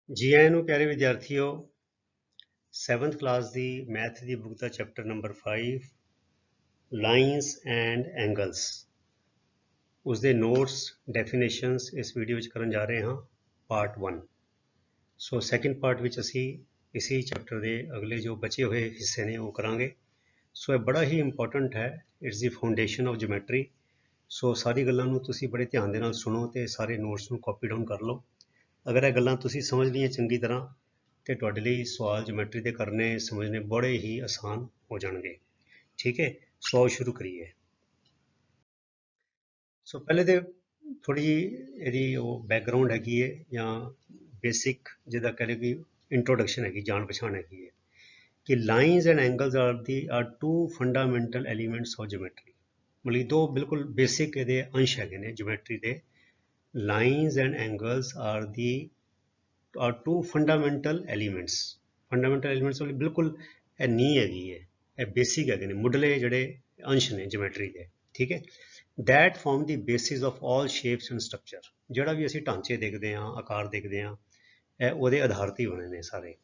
जी आए ਨੂੰ प्यारे विद्यार्थियों 7th class the math the book the chapter number 5 lines and angles ਉਸਦੇ ਨੋਟਸ ਡੈਫੀਨੇਸ਼ਨਸ ਇਸ ਵੀਡੀਓ ਵਿੱਚ ਕਰਨ ਜਾ ਰਹੇ ਹਾਂ ਪਾਰਟ 1। ਸੋ ਸੈਕੰਡ ਪਾਰਟ ਵਿੱਚ ਅਸੀਂ ਇਸੇ ਚੈਪਟਰ ਦੇ ਅਗਲੇ ਜੋ ਬਚੇ ਹੋਏ ਹਿੱਸੇ ਨੇ ਉਹ ਕਰਾਂਗੇ। ਸੋ ਇਹ ਬੜਾ ਹੀ ਇੰਪੋਰਟੈਂਟ ਹੈ, it's the foundation of geometry. ਸੋ ਸਾਰੀ ਗੱਲਾਂ ਨੂੰ ਤੁਸੀਂ ਬੜੇ ਧਿਆਨ ਦੇ ਨਾਲ ਸੁਣੋ ਤੇ ਸਾਰੇ ਨੋਟਸ ਨੂੰ ਕਾਪੀ ਡਾਊਨ ਕਰ ਲਓ। ਅਗਰ ਇਹ ਗੱਲਾਂ ਤੁਸੀਂ ਸਮਝ ਲਈਆਂ ਚੰਗੀ ਤਰ੍ਹਾਂ ਤੇ ਤੁਹਾਡੇ ਲਈ ਸਵਾਲ ਜਿਓਮੈਟਰੀ ਦੇ ਕਰਨੇ ਸਮਝਣੇ ਬੜੇ ਹੀ ਆਸਾਨ ਹੋ ਜਾਣਗੇ। ਠੀਕ ਹੈ, ਸੋ ਸ਼ੁਰੂ ਕਰੀਏ। ਸੋ ਪਹਿਲੇ ਤੇ ਥੋੜੀ ਜਿਹੀ ਇਹਦੀ ਉਹ ਬੈਕਗਰਾਉਂਡ ਹੈਗੀ ਹੈ ਜਾਂ ਬੇਸਿਕ ਜਿਹਦਾ ਕਹ ਲਓ ਕਿ ਇੰਟਰੋਡਕਸ਼ਨ ਹੈਗੀ, ਜਾਣ ਪਛਾਣ ਹੈਗੀ ਹੈ ਕਿ lines and angles are two fundamental elements of geometry. ਮਤਲਬ ਦੋ ਬਿਲਕੁਲ ਬੇਸਿਕ ਇਹਦੇ ਅੰਸ਼ ਹੈਗੇ ਨੇ ਜਿਓਮੈਟਰੀ ਦੇ। Lines and angles are two fundamental elements. Fundamental elements ਵਾਲੀ ਬਿਲਕੁਲ ਇਹ ਨੀਂਹ ਹੈਗੀ ਹੈ, ਇਹ ਬੇਸਿਕ ਹੈਗੇ ਨੇ, ਮੁੱਢਲੇ ਜਿਹੜੇ ਅੰਸ਼ ਨੇ ਜਿਓਮੈਟਰੀ ਦੇ। ਠੀਕ ਹੈ, that farm the basis of all shapes and structure. ਜਿਹੜਾ ਵੀ ਅਸੀਂ ਢਾਂਚੇ ਦੇਖਦੇ ਹਾਂ, ਆਕਾਰ ਦੇਖਦੇ ਹਾਂ, ਇਹ ਉਹਦੇ ਆਧਾਰ ਤੇ ਹੀ ਬਣੇ ਨੇ ਸਾਰੇ।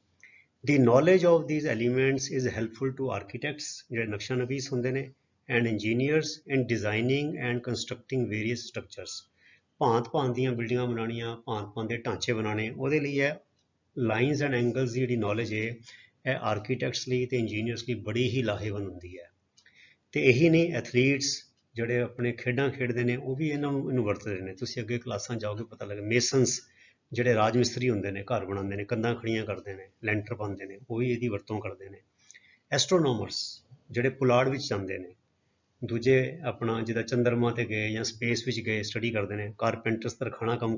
The knowledge of these elements is helpful to architects, ਜਿਹੜੇ ਨਕਸ਼ਾ ਨਵੀਸ ਹੁੰਦੇ ਨੇ, and engineers in designing and constructing various structures. ਭਾਂਤ ਭਾਂਤ ਦੀਆਂ ਬਿਲਡਿੰਗਾਂ ਬਣਾਉਣੀਆਂ, ਭਾਂਤ ਭਾਂਤ ਦੇ ਢਾਂਚੇ ਬਣਾਉਣੇ, ਉਹਦੇ ਲਈ ਇਹ ਲਾਈਨਸ ਐਂਡ ਐਂਗਲਸ ਦੀ ਜਿਹੜੀ ਨੌਲੇਜ ਹੈ ਇਹ ਆਰਕੀਟੈਕਟਸ ਲਈ ਤੇ ਇੰਜੀਨੀਅਰਸ ਲਈ ਬੜੀ ਹੀ ਲਾਹੇਵੰਦ ਹੁੰਦੀ ਹੈ। ਤੇ ਇਹੀ ਨਹੀਂ, ਐਥਲੀਟਸ ਜਿਹੜੇ ਆਪਣੇ ਖੇਡਾਂ ਖੇਡਦੇ ਨੇ ਉਹ ਵੀ ਇਹਨੂੰ ਵਰਤਦੇ ਨੇ। ਤੁਸੀਂ ਅੱਗੇ ਕਲਾਸਾਂ ਜਾਓਗੇ ਪਤਾ ਲੱਗੇ। ਮੇਸਨਸ ਜਿਹੜੇ ਰਾਜ ਮਿਸਤਰੀ ਹੁੰਦੇ ਨੇ, ਘਰ ਬਣਾਉਂਦੇ ਨੇ, ਕੰਧਾਂ ਖੜੀਆਂ ਕਰਦੇ ਨੇ, ਲੈਂਟਰ ਪਾਉਂਦੇ ਨੇ, ਉਹ ਵੀ ਇਹਦੀ ਵਰਤੋਂ ਕਰਦੇ ਨੇ। ਐਸਟਰੋਨੋਮਰਸ ਜਿਹੜੇ ਪੁਲਾੜ ਵਿੱਚ ਜਾਂਦੇ ਨੇ, ਦੂਜੇ ਆਪਣਾ ਜਿੱਦਾਂ ਚੰਦਰਮਾ ਤੇ ਗਏ ਜਾਂ ਸਪੇਸ ਵਿੱਚ ਗਏ, ਸਟੱਡੀ ਕਰਦੇ ਨੇ। ਕਾਰਪੈਂਟਰਸ ਤਰਖਾਣਾ ਕੰਮ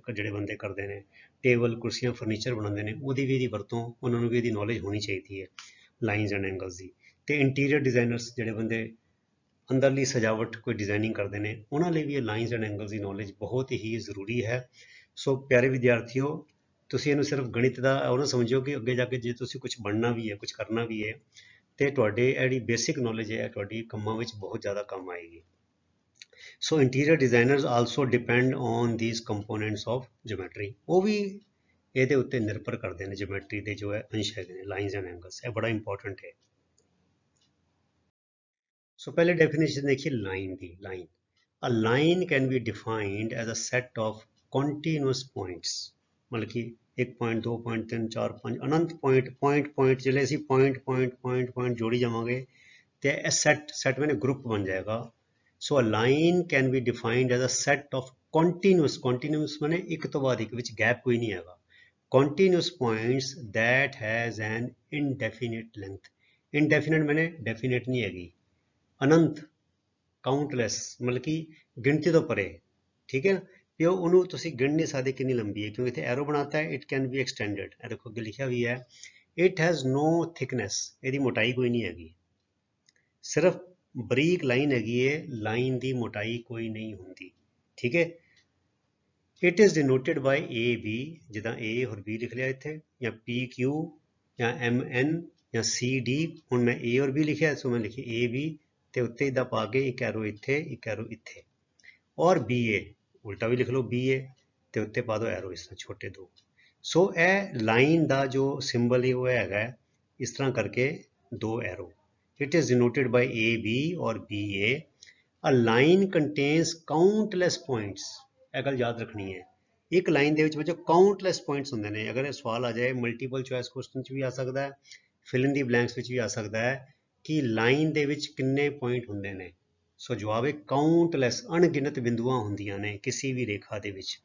ਜਿਹੜੇ ਬੰਦੇ ਕਰਦੇ ਨੇ, ਟੇਬਲ ਕੁਰਸੀਆਂ ਫਰਨੀਚਰ ਬਣਾਉਂਦੇ ਨੇ, ਉਹਦੀ ਵੀ ਇਹਦੀ ਵਰਤੋਂ, ਉਹਨਾਂ ਨੂੰ ਵੀ ਇਹਦੀ ਨੌਲੇਜ ਹੋਣੀ ਚਾਹੀਦੀ ਹੈ ਲਾਈਨਸ ਐਂਡ ਐਂਗਲਸ ਦੀ। ਤੇ ਇੰਟੀਰੀਅਰ ਡਿਜ਼ਾਈਨਰਸ ਜਿਹੜੇ ਬੰਦੇ ਅੰਦਰਲੀ ਸਜਾਵਟ ਕੋਈ ਡਿਜ਼ਾਈਨਿੰਗ ਕਰਦੇ ਨੇ, ਉਹਨਾਂ ਲਈ ਵੀ ਇਹ lines and angles the knowledge ਬਹੁਤ ਹੀ ਜ਼ਰੂਰੀ ਹੈ। ਸੋ ਪਿਆਰੇ ਵਿਦਿਆਰਥੀਓ, ਤੁਸੀਂ ਇਹਨੂੰ ਸਿਰਫ ਗਣਿਤ ਦਾ ਉਹ ਨਾ ਸਮਝੋ ਕਿ ਅੱਗੇ ਜਾ ਕੇ ਜੇ ਤੁਸੀਂ ਕੁਝ ਬਣਨਾ ਵੀ ਹੈ, ਕੁਝ ਕਰਨਾ ਵੀ ਹੈ, ਤੇ ਤੁਹਾਡੇ ਜਿਹੜੀ ਬੇਸਿਕ ਨੌਲੇਜ ਹੈ ਤੁਹਾਡੀ ਕੰਮਾਂ ਵਿੱਚ ਬਹੁਤ ਜ਼ਿਆਦਾ ਕੰਮ ਆਏਗੀ। So interior designers also depend on these components of geometry. ਉਹ ਵੀ ਇਹਦੇ ਉੱਤੇ ਨਿਰਭਰ ਕਰਦੇ ਨੇ, ਜਿਓਮੈਟਰੀ ਦੇ ਜੋ ਹੈ ਅੰਸ਼ ਹੈਗੇ ਨੇ ਲਾਈਨਸ ਐਂਡ ਐਂਗਲਸ। ਇਹ ਬੜਾ ਇੰਪੋਰਟੈਂਟ ਹੈ। ਸੋ ਪਹਿਲੇ ਡੈਫੀਨੇਸ਼ਨ ਦੇਖੀਏ ਲਾਈਨ ਦੀ। Line, a line can be defined as a set of continuous points. ਮਤਲਬ ਕਿ 1 ਪੁਆਇੰਟ, 2 ਪੁਆਇੰਟ, 3, 4, 5 ਅਨੰਤ ਪੁਆਇੰਟ ਜਿਹੜੇ ਅਸੀਂ ਪੁਆਇੰਟ ਜੋੜੀ ਜਾਵਾਂਗੇ ਤੇ ਇਹ ਸੈਟ ਮੈਨੇ ਗਰੁੱਪ ਬਣ ਜਾਏਗਾ। So a line can be defined as a set of continuous ਮੈਨੇ ਇੱਕ ਤੋਂ ਬਾਅਦ ਇੱਕ, ਵਿੱਚ ਗੈਪ ਕੋਈ ਨਹੀਂ ਹੈਗਾ। Continuous points that has an indefinite length। indefinite ਮੈਨੇ ਡੈਫੀਨੇਟ ਨਹੀਂ ਹੈਗੀ, ਅਨੰਤ, ਕਾਊਂਟਲੈਸ, ਮਤਲਬ ਕਿ ਗਿਣਤੀ ਤੋਂ ਪਰੇ। ਠੀਕ ਹੈ, ਤੇ ਉਹਨੂੰ ਤੁਸੀਂ ਗਿਣ ਨਹੀਂ ਸਕਦੇ ਕਿੰਨੀ ਲੰਬੀ ਹੈ, ਕਿਉਂਕਿ ਇੱਥੇ ਐਰੋ ਬਣਾਤਾ ਹੈ। ਇਟ ਕੈਨ ਬੀ ਐਕਸਟੈਂਡਡ, ਇਹ ਦੇਖੋ ਅੱਗੇ ਲਿਖਿਆ ਵੀ ਹੈ ਇਟ ਹੈਜ਼ ਨੋ ਥਿਕਨੈਸ, ਇਹਦੀ ਮੋਟਾਈ ਕੋਈ ਨਹੀਂ ਹੈਗੀ, ਸਿਰਫ ਬਰੀਕ ਲਾਈਨ ਹੈਗੀ ਹੈ, ਲਾਈਨ ਦੀ ਮੋਟਾਈ ਕੋਈ ਨਹੀਂ ਹੁੰਦੀ। ਠੀਕ ਹੈ, it is denoted by A B, ਜਿੱਦਾਂ ਏ ਔਰ ਬੀ ਲਿਖ ਲਿਆ ਇੱਥੇ, ਜਾਂ ਪੀ ਕਿਊ ਜਾਂ ਐਮ ਐਨ ਜਾਂ ਸੀ ਡੀ। ਹੁਣ ਮੈਂ ਏ ਔਰ ਬੀ ਲਿਖਿਆ, ਸੋ ਮੈਂ ਲਿਖੀ ਏ ਬੀ ਤੇ ਉੱਤੇ ਇੱਦਾਂ ਪਾ ਕੇ ਇੱਕ ਐਰੋ ਇੱਥੇ, ਇੱਕ ਐਰੋ ਇੱਥੇ। ਔਰ ਬੀ ਏ ਉਲਟਾ ਵੀ ਲਿਖ ਲਓ, ਬੀ ਏ ਤੇ ਉੱਤੇ ਪਾ ਦਿਓ ਐਰੋ ਇਸ ਤਰ੍ਹਾਂ ਛੋਟੇ ਦੋ। ਸੋ ਇਹ ਲਾਈਨ ਦਾ ਜੋ ਸਿੰਬਲ ਹੈ ਉਹ ਹੈਗਾ ਇਸ ਤਰ੍ਹਾਂ ਕਰਕੇ ਦੋ arrow. It is denoted by A B ਔਰ B A. A line contains countless points, ਇਹ ਗੱਲ ਯਾਦ ਰੱਖਣੀ ਹੈ। ਇੱਕ ਲਾਈਨ ਦੇ ਵਿੱਚ ਬੱਚੋ ਕਾਊਂਟਲੈਸ ਪੁਆਇੰਟਸ ਹੁੰਦੇ ਨੇ। ਅਗਰ ਇਹ ਸਵਾਲ ਆ ਜਾਏ ਮਲਟੀਪਲ ਚੋਇਸ ਕੁਐਸਚਨ 'ਚ ਵੀ ਆ ਸਕਦਾ ਹੈ, ਫਿਲ ਇਨ ਦੀ ਬਲੈਂਕਸ ਵਿੱਚ ਵੀ ਆ ਸਕਦਾ ਹੈ ਕਿ ਲਾਈਨ ਦੇ ਵਿੱਚ ਕਿੰਨੇ ਪੁਆਇੰਟ ਹੁੰਦੇ ਨੇ। ਸੋ ਜਵਾਬ ਹੈ ਕਾਊਂਟਲੈਸ, ਅਣਗਿਣਤ ਬਿੰਦੂਆਂ ਹੁੰਦੀਆਂ ਨੇ ਕਿਸੇ ਵੀ ਰੇਖਾ ਦੇ ਵਿੱਚ।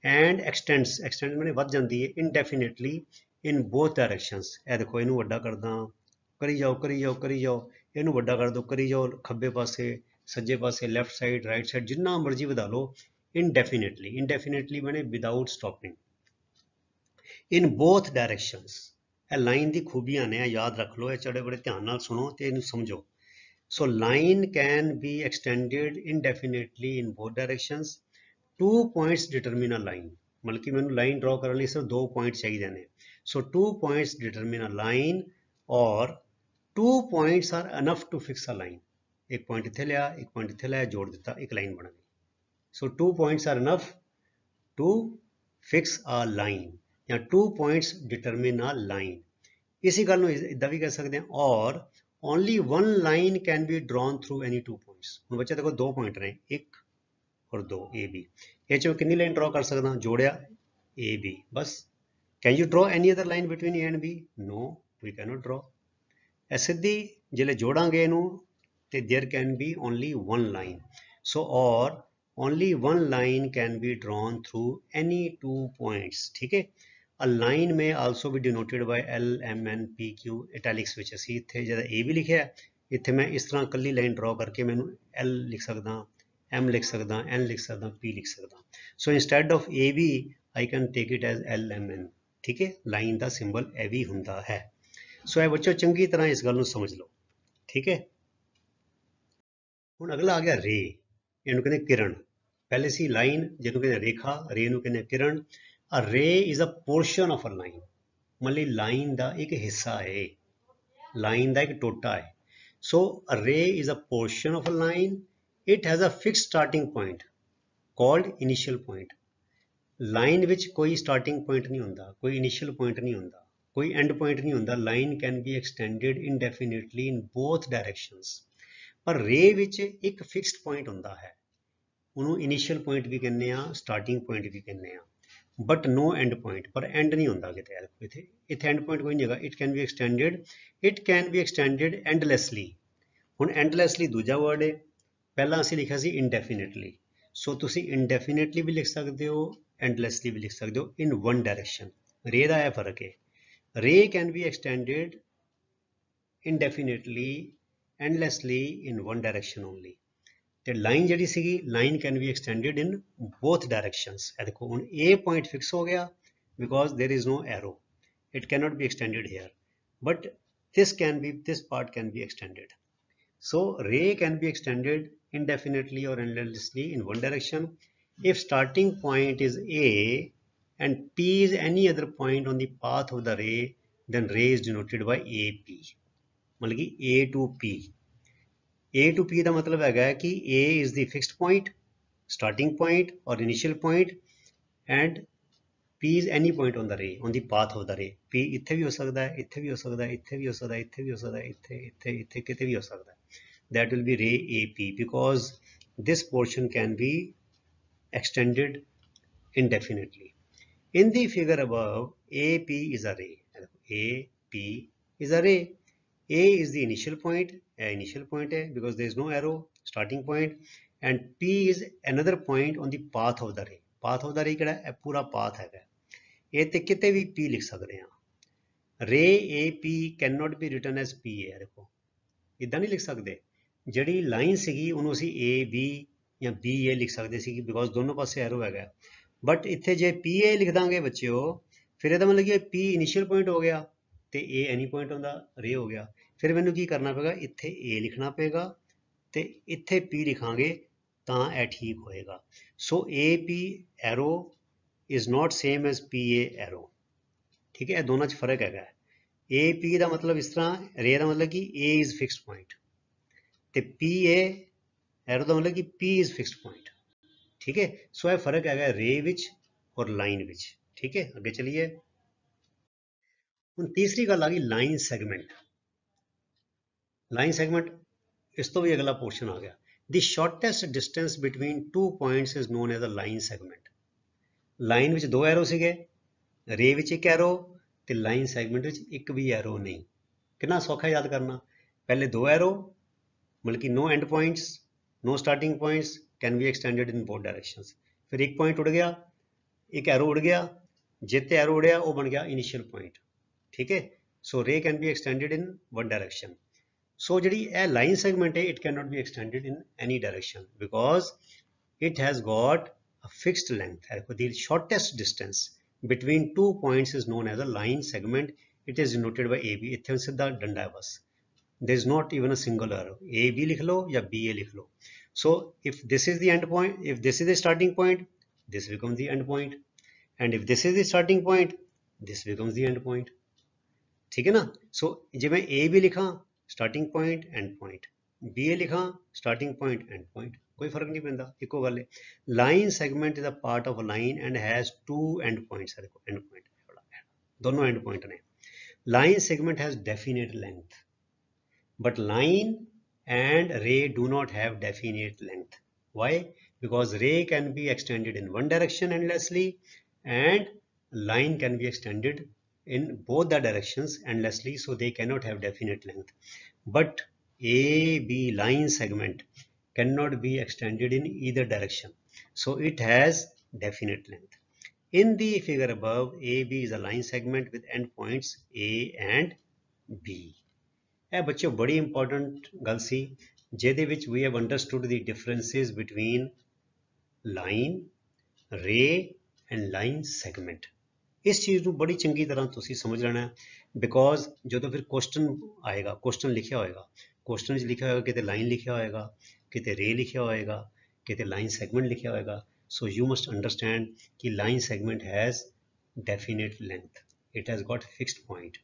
ਐਂਡ ਐਕਸਟੈਂਡ ਮੈਨੇ ਵੱਧ ਜਾਂਦੀ ਹੈ ਇਨਡੈਫੀਨੇਟਲੀ ਇਨ ਬੋਥ ਡਾਇਰੈਕਸ਼ਨਸ। ਇਹ ਦੇਖੋ, ਇਹਨੂੰ ਵੱਡਾ ਕਰਦਾ, ਕਰੀ ਜਾਓ ਕਰੀ ਜਾਓ ਕਰੀ ਜਾਓ, ਇਹਨੂੰ ਵੱਡਾ ਕਰ ਦਿਓ, ਕਰੀ ਜਾਓ, ਖੱਬੇ ਪਾਸੇ, ਸੱਜੇ ਪਾਸੇ, ਲੈਫਟ ਸਾਈਡ, ਰਾਈਟ ਸਾਈਡ, ਜਿੰਨਾ ਮਰਜ਼ੀ ਵਧਾ ਲਓ indefinitely ਮੈਨੇ ਵਿਦਾਊਟ ਸਟਾਪਿੰਗ ਇਨ ਬੋਥ ਡਾਇਰੈਕਸ਼ਨਸ। ਇਹ ਲਾਈਨ ਦੀ ਖੂਬੀਆਂ ਨੇ, ਯਾਦ ਰੱਖ ਲਓ, ਇਹ ਚੜੇ ਬੜੇ ਧਿਆਨ ਨਾਲ ਸੁਣੋ ਤੇ ਇਹਨੂੰ ਸਮਝੋ। So line can be extended indefinitely in both directions। 2 points determine a line, ਮਤਲਬ ਕਿ ਮੈਨੂੰ ਲਾਈਨ ਡਰਾ ਕਰਨ ਲਈ ਸਿਰਫ 2 ਪੁਆਇੰਟ ਚਾਹੀਦੇ ਨੇ। ਸੋ 2 points determine a line ਔਰ 2 points are enough to fix a line। ਇੱਕ ਪੁਆਇੰਟ ਇੱਥੇ ਲਿਆ, ਇੱਕ ਪੁਆਇੰਟ ਇੱਥੇ ਲਿਆ, ਜੋੜ ਦਿੱਤਾ, ਇੱਕ ਲਾਈਨ ਬਣ ਗਈ। So 2 points are enough to fix a line। ਜਾਂ 2 points determine a line। ਇਸੀ ਗੱਲ ਨੂੰ ਇਦਾਂ ਵੀ ਕਹਿ ਸਕਦੇ ਹਾਂ ਔਰ only one line can be drawn through any 2 points। ਹੁਣ ਬੱਚੇ ਦੇਖੋ 2 ਪੁਆਇੰਟ ਨੇ, 1 ਔਰ 2 ए बी, ਇਹ ਚੋਂ ਕਿੰਨੀ ਲਾਈਨ ਡਰਾ ਕਰ ਸਕਦਾ, ਜੋੜਿਆ ए बी ਬਸ। Can you draw any other line between A and B? No, we cannot draw. ਇਹ ਸਿੱਧੀ ਜਿਹੜੇ ਜੋੜਾਂਗੇ ਇਹਨੂੰ ਤੇ there can be only one line. So और only one line can be drawn through any 2 points। ठीक है, a line may also be denoted by L, M, N, P, Q italics ਵਿੱਚ ਅਸੀਂ ਇੱਥੇ ਜਿਹੜਾ A ਵੀ ਲਿਖਿਆ ਇੱਥੇ ਮੈਂ ਇਸ ਤਰ੍ਹਾਂ ਕੱਲੀ ਲਾਈਨ ਡਰਾ ਕਰਕੇ ਮੈਨੂੰ L ਲਿਖ ਸਕਦਾ, M ਲਿਖ ਸਕਦਾ, N ਲਿਖ ਸਕਦਾ, P ਲਿਖ ਸਕਦਾ। ਸੋ instead of A B I can take it as L, M, N। ਠੀਕ ਹੈ, ਲਾਈਨ ਦਾ ਸਿੰਬਲ ਇਹ ਵੀ ਹੁੰਦਾ ਹੈ। ਸੋ ਇਹ ਬੱਚੋ ਚੰਗੀ ਤਰ੍ਹਾਂ ਇਸ ਗੱਲ ਨੂੰ ਸਮਝ ਲਓ। ਠੀਕ ਹੈ, ਹੁਣ ਅਗਲਾ ਆ ਗਿਆ ਰੇ, ਇਹਨੂੰ ਕਹਿੰਦੇ ਕਿਰਨ। ਪਹਿਲੇ ਸੀ ਲਾਈਨ ਜਿਹਨੂੰ ਕਹਿੰਦੇ ਰੇਖਾ, ਰੇ ਨੂੰ ਕਹਿੰਦੇ ਕਿਰਨ। A ray is a portion of a line. ਮੰਨ ਲਈ ਲਾਈਨ ਦਾ ਇੱਕ ਹਿੱਸਾ ਹੈ, ਲਾਈਨ ਦਾ ਇੱਕ ਟੋਟਾ ਹੈ। So a ray is a portion of a line. It has a fixed starting point called initial point. Line ਵਿੱਚ ਕੋਈ ਸਟਾਰਟਿੰਗ ਪੁਆਇੰਟ ਨਹੀਂ ਹੁੰਦਾ, ਕੋਈ ਇਨੀਸ਼ੀਅਲ ਪੁਆਇੰਟ ਨਹੀਂ ਹੁੰਦਾ, ਕੋਈ ਐਂਡ ਪੁਆਇੰਟ ਨਹੀਂ ਹੁੰਦਾ। Line can be extended indefinitely in both directions. ਪਰ ਰੇ ਵਿੱਚ ਇੱਕ ਫਿਕਸਡ ਪੁਆਇੰਟ ਹੁੰਦਾ ਹੈ, ਉਹਨੂੰ ਇਨੀਸ਼ੀਅਲ ਪੁਆਇੰਟ ਵੀ ਕਹਿੰਦੇ ਆ, ਸਟਾਰਟਿੰਗ ਪੁਆਇੰਟ ਵੀ ਕਹਿੰਦੇ ਆ, ਬਟ ਨੋ ਐਂਡ ਪੁਆਇੰਟ। ਪਰ ਐਂਡ ਨਹੀਂ ਹੁੰਦਾ ਕਿਤੇ, ਇੱਥੇ ਐਂਡ ਪੁਆਇੰਟ ਕੋਈ ਨਹੀਂ ਹੈਗਾ। It can be extended, it can be extended endlessly. ਹੁਣ ਐਂਡਲੈਸਲੀ ਦੂਜਾ ਵਰਡ ਹੈ, ਪਹਿਲਾਂ ਅਸੀਂ ਲਿਖਿਆ ਸੀ ਇਨਡੈਫੀਨਿਟਲੀ। ਸੋ ਤੁਸੀਂ ਇਨਡੈਫੀਨਿਟਲੀ ਵੀ ਲਿਖ ਸਕਦੇ ਹੋ, ਐਂਡਲੈਸਲੀ ਵੀ ਲਿਖ ਸਕਦੇ ਹੋ ਇਨ ਵਨ ਡਾਇਰੈਕਸ਼ਨ। ਰੇ ਦਾ ਇਹ ਫਰਕ ਹੈ, ray can be extended indefinitely endlessly in one direction only। ਤੇ ਲਾਈਨ ਜਿਹੜੀ ਸੀਗੀ, line can be extended in both directions. ਇਹ ਦੇਖੋ ਹੁਣ A ਪੁਆਇੰਟ ਫਿਕਸ ਹੋ ਗਿਆ because there is no arrow, it cannot be extended here, but this part can be extended। So ray can be extended indefinitely or endlessly in one direction if starting point is A and P is any other point on the path of the ray, then ray is denoted by AP। मतलब कि A to P। A to P ਦਾ ਮਤਲਬ ਹੈਗਾ ਕਿ A is the fixed point, starting point or initial point, and P is any point on the ray, on the path of the ray। P ਇੱਥੇ ਵੀ ਹੋ ਸਕਦਾ ਹੈ, ਇੱਥੇ ਵੀ ਹੋ ਸਕਦਾ ਹੈ, ਇੱਥੇ ਵੀ ਹੋ ਸਕਦਾ ਹੈ, ਇੱਥੇ ਵੀ ਹੋ ਸਕਦਾ ਹੈ, ਇੱਥੇ ਕਿਤੇ ਵੀ ਹੋ ਸਕਦਾ ਹੈ। That will be ray AP because this portion can be extended indefinitely। In the figure above, AP is a ray। AP is a ray। A is the initial point, initial point है because there is no arrow, starting point, and P is another point on the path of the ray। path of the ray ਕਿਹੜਾ ਹੈ, ਪੂਰਾ path ਹੈਗਾ। ਇਹ ਤੇ ਕਿਤੇ ਵੀ P ਲਿਖ ਸਕਦੇ ਹਾਂ। ray AP cannot be written as P ਹੈ, ਦੇਖੋ ਇਦਾਂ ਨਹੀਂ ਲਿਖ ਸਕਦੇ। ਜਿਹੜੀ ਲਾਈਨ ਸੀਗੀ ਉਹਨੂੰ ਅਸੀਂ A B ਜਾਂ B A ਲਿਖ ਸਕਦੇ ਸੀ ਬਿਕੋਜ਼ ਦੋਨੋਂ ਪਾਸੇ ਐਰੋ ਹੈਗਾ। ਬਟ ਇੱਥੇ ਜੇ P A ਲਿਖ ਦਾਂਗੇ ਬੱਚਿਓ, ਫਿਰ ਇਹਦਾ ਮਤਲਬ ਕਿ P ਇਨੀਸ਼ੀਅਲ ਪੁਆਇੰਟ ਹੋ ਗਿਆ ਤੇ A ਐਨੀ ਪੁਆਇੰਟ ਹੁੰਦਾ ਰੇ ਹੋ ਗਿਆ। ਫਿਰ ਮੈਨੂੰ ਕੀ ਕਰਨਾ ਪਏਗਾ, ਇੱਥੇ A ਲਿਖਣਾ ਪਏਗਾ ਤੇ ਇੱਥੇ P ਲਿਖਾਂਗੇ ਤਾਂ ਇਹ ਠੀਕ ਹੋਏਗਾ। So AP arrow is not same as PA arrow. ਠੀਕ ਹੈ, ਇਹ ਦੋਨਾਂ 'ਚ ਫਰਕ ਹੈਗਾ। AP ਦਾ ਮਤਲਬ ਇਸ ਤਰ੍ਹਾਂ, ਰੇ ਦਾ ਮਤਲਬ ਕਿ A ਇਜ਼ ਫਿਕਸਡ ਪੁਆਇੰਟ ਤੇ PA ਐਰੋ ਦਾ ਮਤਲਬ ਕਿ P ਇਜ਼ ਫਿਕਸਡ ਪੁਆਇੰਟ। ਠੀਕ ਹੈ, ਸੋ ਇਹ ਫਰਕ ਹੈਗਾ ਰੇ ਵਿੱਚ ਔਰ ਲਾਈਨ ਵਿੱਚ। ਠੀਕ ਹੈ, ਅੱਗੇ ਚਲੀਏ। ਹੁਣ ਤੀਸਰੀ ਗੱਲ ਆ ਗਈ ਲਾਈਨ ਸੈਗਮੈਂਟ। ਲਾਈਨ ਸੈਗਮੈਂਟ ਇਸ ਤੋਂ ਵੀ ਅਗਲਾ ਪੋਰਸ਼ਨ ਆ ਗਿਆ। The shortest distance between 2 points is known as a line segment. Line ਵਿੱਚ 2 ਐਰੋ ਸੀਗੇ, ਰੇ ਵਿੱਚ 1 ਐਰੋ ਤੇ ਲਾਈਨ ਸੈਗਮੈਂਟ ਵਿੱਚ ਇੱਕ ਵੀ ਐਰੋ ਨਹੀਂ। ਕਿੰਨਾ ਸੌਖਾ ਯਾਦ ਕਰਨਾ। ਪਹਿਲੇ 2 ਐਰੋ ਮਤਲਬ ਕਿ no end points, no starting points, can be extended in both directions। ਫਿਰ ਇੱਕ ਪੁਆਇੰਟ ਉੜ ਗਿਆ, ਇੱਕ ਐਰੋ ਉੜ ਗਿਆ, ਜਿੱਥੇ ਐਰੋ ਉੜਿਆ ਉਹ ਬਣ ਗਿਆ ਇਨੀਸ਼ੀਅਲ ਪੁਆਇੰਟ। ਠੀਕ ਹੈ, so ray can be extended in one direction. So ਜਿਹੜੀ ਇਹ ਲਾਈਨ ਸੈਗਮੈਂਟ ਹੈ, it can not be extended in any direction because it has got a fixed length. The shortest distance between 2 points is known as a line segment। it is denoted by AB। ਇੱਥੇ ਸਿੱਧਾ ਡੰਡਾ ਹੈ ਬਸ, there is not even a single arrow। A B ਲਿਖ ਲਓ ਜਾਂ B A ਲਿਖ ਲਓ। so if this is the end point, if this is the starting point, this becomes the end point, and if this is the starting point, this becomes the end point। ठीक है ना। so ਜਿਵੇਂ A B ਲਿਖਾਂ starting point end point, B A ਲਿਖਾਂ starting point end point, ਕੋਈ ਫਰਕ ਨਹੀਂ ਪੈਂਦਾ, ਇੱਕੋ ਗੱਲ ਹੈ। line segment is a part of a line and has 2 end points। ਦੇਖੋ end point दोनों एंड पॉइंट ने। Line segment has definite length, but line and ray do not have definite length. Why? Because ray can be extended in one direction endlessly and line can be extended in both the directions endlessly, so they cannot have definite length. But AB line segment cannot be extended in either direction, so it has definite length. In the figure above, AB is a line segment with endpoints A and B. ਇਹ ਬੱਚਿਓ ਬੜੀ important ਗੱਲ ਸੀ, ਜਿਹਦੇ ਵਿੱਚ we have understood the differences between line, ਰੇ and line segment. ਇਸ ਚੀਜ਼ ਨੂੰ ਬੜੀ ਚੰਗੀ ਤਰ੍ਹਾਂ ਤੁਸੀਂ ਸਮਝ ਲੈਣਾ ਹੈ, ਬਿਕੋਜ਼ ਜਦੋਂ ਫਿਰ ਕੁਐਸਚਨ ਆਏਗਾ, ਕੁਐਸਚਨ ਲਿਖਿਆ ਹੋਏਗਾ, ਕੁਐਸਚਨ 'ਚ ਲਿਖਿਆ ਹੋਏਗਾ ਕਿਤੇ ਲਾਈਨ ਲਿਖਿਆ ਹੋਏਗਾ, ਕਿਤੇ ਰੇ ਲਿਖਿਆ ਹੋਏਗਾ, ਕਿਤੇ ਲਾਈਨ ਸੈਗਮੈਂਟ ਲਿਖਿਆ ਹੋਏਗਾ। ਸੋ ਯੂ ਮਸਟ ਅੰਡਰਸਟੈਂਡ ਕਿ line segment has definite length, it has got fixed point,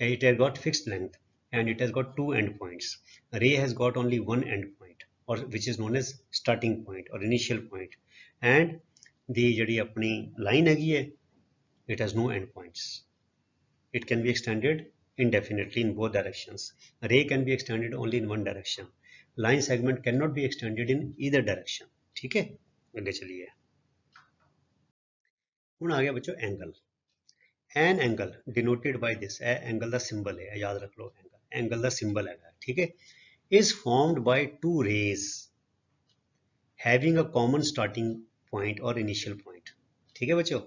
it has got fixed length and it has got two endpoints. Ray has got only one endpoint, or which is known as starting point or initial point, and the ਜਿਹੜੀ ਆਪਣੀ line ਹੈਗੀ ਹੈ, it has no endpoints. It can be extended indefinitely in both directions. Ray can be extended only in one direction. Line segment cannot be extended in either direction. ठीक है, आगे चलिए। ਹੁਣ ਆ ਗਿਆ ਬੱਚੋ angle. An angle denoted by this, angle का symbol है, याद रख लो, एंगल का सिंबल है, ठीक है, is formed by two rays having a common starting point और इनिशियल पॉइंट। ठीक है बच्चों,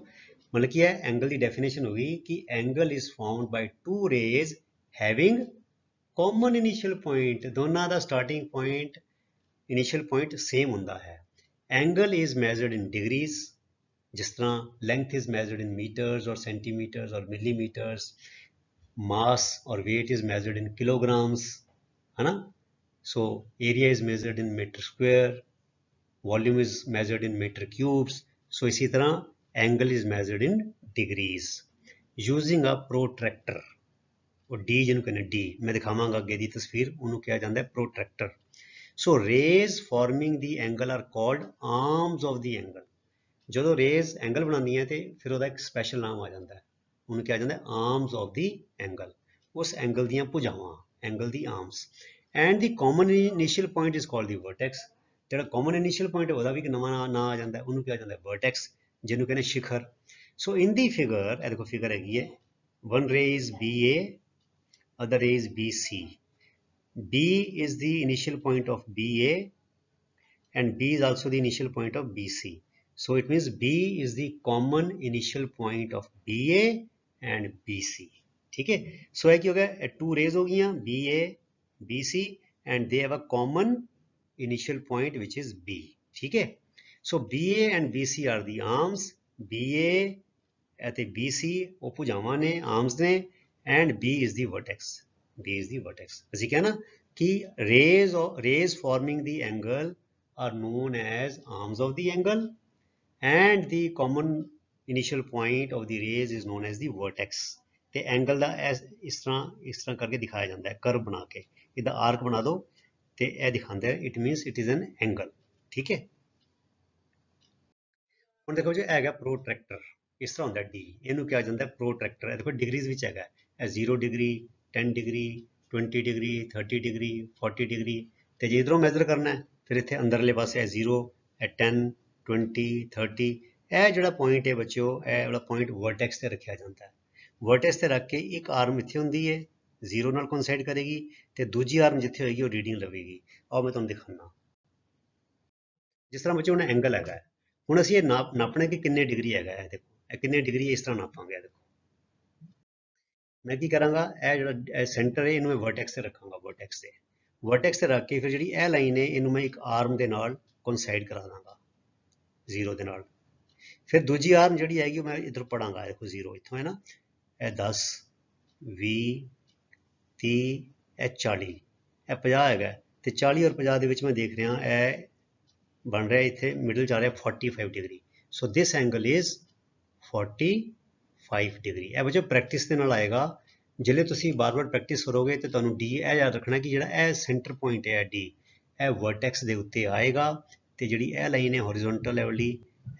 मतलब कि एंगल की डेफिनेशन होगी कि angle is formed by two rays having common initial point, दोनों का starting point initial point same होंदा है। Angle is measured in degrees, जिस तरह length is measured in metres और सेंटीमीटर्स और मिलीमीटर्स, मास और weight is measured in kilograms, है ना। So area is measured in metre square, volume is measured in metre cubes. So इसी तरह angle is measured in degrees using a protractor, और D जिन्होंने कहने D, मैं दिखावांगा अगे दी तस्वीर, उन्होंने कहा जाता है protractor. So rays forming the angle are called arms of the angle. ਜਦੋਂ ਰੇਜ਼ ਐਂਗਲ ਬਣਾਉਂਦੀਆਂ ਤੇ ਫਿਰ ਉਹਦਾ ਇੱਕ ਸਪੈਸ਼ਲ ਨਾਮ ਆ ਜਾਂਦਾ ਹੈ, ਉਹਨੂੰ ਕਿਹਾ ਜਾਂਦਾ ਆਰਮਸ ਆਫ ਦੀ ਐਂਗਲ, ਉਸ ਐਂਗਲ ਦੀਆਂ ਭੁਜਾਵਾਂ, angle the arms. And the common initial point is called ਦੀ ਵਰਟੈਕਸ, ਜਿਹੜਾ ਕਾਮਨ ਇਨੀਸ਼ੀਅਲ ਪੁਆਇੰਟ ਉਹਦਾ ਵੀ ਇੱਕ ਨਵਾਂ ਨਾਂ ਆ ਜਾਂਦਾ, ਉਹਨੂੰ ਕਿਹਾ ਜਾਂਦਾ ਵਰਟੈਕਸ, ਜਿਹਨੂੰ ਕਹਿੰਦੇ ਸ਼ਿਖਰ। ਸੋ ਇਨ ਦੀ ਫਿਗਰ, ਇਹ ਦੇਖੋ ਫਿਗਰ ਹੈਗੀ ਹੈ, one ray is BA, other ray is BC. B is the initial point of BA and B is also the initial point of BC. So it means B is the common initial point of BA and BC. ठीक है, so है कि हो गया, two rays हो गई BA BC and they have a common initial point which is B. ठीक है, so BA and BC are the arms, BA ਅਤੇ BC ਉਹ ਭੁਜਾਵਾਂ ਨੇ, arms ਨੇ, and B is the vertex, B is the vertex। ਅਸੀਂ ਕਿਹਾ ਨਾ कि rays forming the angle are known as arms of the angle and the common initial point of the rays is known as the vertex। ਤੇ angle ਦਾ ਇਸ ਤਰ੍ਹਾਂ ਕਰਕੇ ਦਿਖਾਇਆ ਜਾਂਦਾ ਹੈ, ਕਰਵ ਬਣਾ ਕੇ, ਇਹਦਾ ਆਰਕ ਬਣਾ ਦਿਓ ਤੇ ਇਹ ਦਿਖਾਉਂਦਾ ਹੈ, it means it is an angle. ਠੀਕ ਹੈ, ਹੁਣ ਦੇਖੋ ਜੀ ਹੈਗਾ ਪ੍ਰੋਟਰੈਕਟਰ, ਇਸ ਤਰ੍ਹਾਂ ਹੁੰਦਾ ਡੀ, ਇਹਨੂੰ ਕਿਹਾ ਜਾਂਦਾ ਪ੍ਰੋਟਰੈਕਟਰ। ਇਹ ਦੇਖੋ ਡਿਗਰੀਜ਼ ਵਿੱਚ ਹੈਗਾ, ਇਹ 0 degree, 10 degree, 20 degree, 30 degree, 40 degree, ਤੇ ਜੇ ਇਧਰੋਂ ਮੈਜ਼ਰ ਕਰਨਾ ਹੈ ਫਿਰ ਇੱਥੇ ਅੰਦਰਲੇ ਪਾਸੇ ਇਹ 0, ਇਹ 10, 20, 30, ਇਹ ਜਿਹੜਾ ਪੁਆਇੰਟ ਹੈ ਬੱਚਿਓ, ਇਹ ਵਾਲਾ ਪੁਆਇੰਟ ਵਰਟੈਕਸ ਤੇ ਰੱਖਿਆ ਜਾਂਦਾ ਹੈ। ਵਰਟੈਕਸ ਤੇ ਰੱਖ ਕੇ ਇੱਕ ਆਰਮ ਇੱਥੇ ਹੁੰਦੀ ਹੈ, 0 ਨਾਲ ਕੋਇਨਸਾਈਡ ਕਰੇਗੀ, ਤੇ ਦੂਜੀ ਆਰਮ ਜਿੱਥੇ ਹੋਏਗੀ ਉਹ ਰੀਡਿੰਗ ਲਵੇਗੀ। ਆਓ ਮੈਂ ਤੁਹਾਨੂੰ ਦਿਖਾਉਣਾ, ਜਿਸ ਤਰ੍ਹਾਂ ਬੱਚਿਓ ਹੁਣ ਐਂਗਲ ਹੈਗਾ, ਹੁਣ ਅਸੀਂ ਇਹ ਨਾਪਣਾ ਕਿ ਕਿੰਨੇ ਡਿਗਰੀ ਹੈਗਾ, ਇਹ ਦੇਖੋ ਇਹ ਕਿੰਨੇ ਡਿਗਰੀ, ਇਸ ਤਰ੍ਹਾਂ ਨਾਪਾਂਗੇ। ਇਹ ਦੇਖੋ ਮੈਂ ਕੀ ਕਰਾਂਗਾ, ਇਹ ਜਿਹੜਾ ਸੈਂਟਰ ਹੈ ਇਹਨੂੰ ਮੈਂ ਵਰਟੈਕਸ ਤੇ ਰੱਖਾਂਗਾ, ਵਰਟੈਕਸ ਤੇ ਰੱਖ ਕੇ ਫਿਰ ਜਿਹੜੀ ਇਹ ਲਾਈਨ ਹੈ ਇਹਨੂੰ ਮੈਂ ਇੱਕ ਆਰਮ ਦੇ ਨਾਲ ਕੋਇਨਸਾਈਡ ਕਰਾ ਦਾਂਗਾ 0 ਦੇ ਨਾਲ। ਫਿਰ ਦੂਜੀ ਆਰਮ ਜਿਹੜੀ ਹੈਗੀ ਮੈਂ ਇੱਧਰ ਪੜਾਂਗਾ, ਦੇਖੋ 0 ਇੱਥੋਂ ਹੈ ਨਾ, ਇਹ 10, 20, 30, ਇਹ 40, ਇਹ 50 ਹੈਗਾ, ਤੇ 40 ਔਰ 50 ਦੇ ਵਿੱਚ ਮੈਂ ਦੇਖ ਰਿਹਾ ਇਹ ਬਣ ਰਿਹਾ ਇੱਥੇ ਮਿਡਲ ਚ ਆ ਰਿਹਾ 45 degree. So this angle is 45 degree. ਇਹ ਬੱਚੋ ਪ੍ਰੈਕਟਿਸ ਦੇ ਨਾਲ ਆਏਗਾ, ਜਿਹੜੇ ਤੁਸੀਂ ਬਾਰ-ਬਾਰ ਪ੍ਰੈਕਟਿਸ ਕਰੋਗੇ ਤੇ ਤੁਹਾਨੂੰ ਡੀ ਇਹ ਯਾਦ ਰੱਖਣਾ ਕਿ ਜਿਹੜਾ ਇਹ ਸੈਂਟਰ ਪੁਆਇੰਟ ਹੈ ਡੀ, ਇਹ ਵਰਟੈਕਸ ਦੇ ਉੱਤੇ ਆਏਗਾ, ਤੇ ਜਿਹੜੀ ਇਹ ਲਾਈਨ ਹੈ ਹੌਰੀਜ਼ੌਂਟਲ ਲੈਵਲ ਦੀ,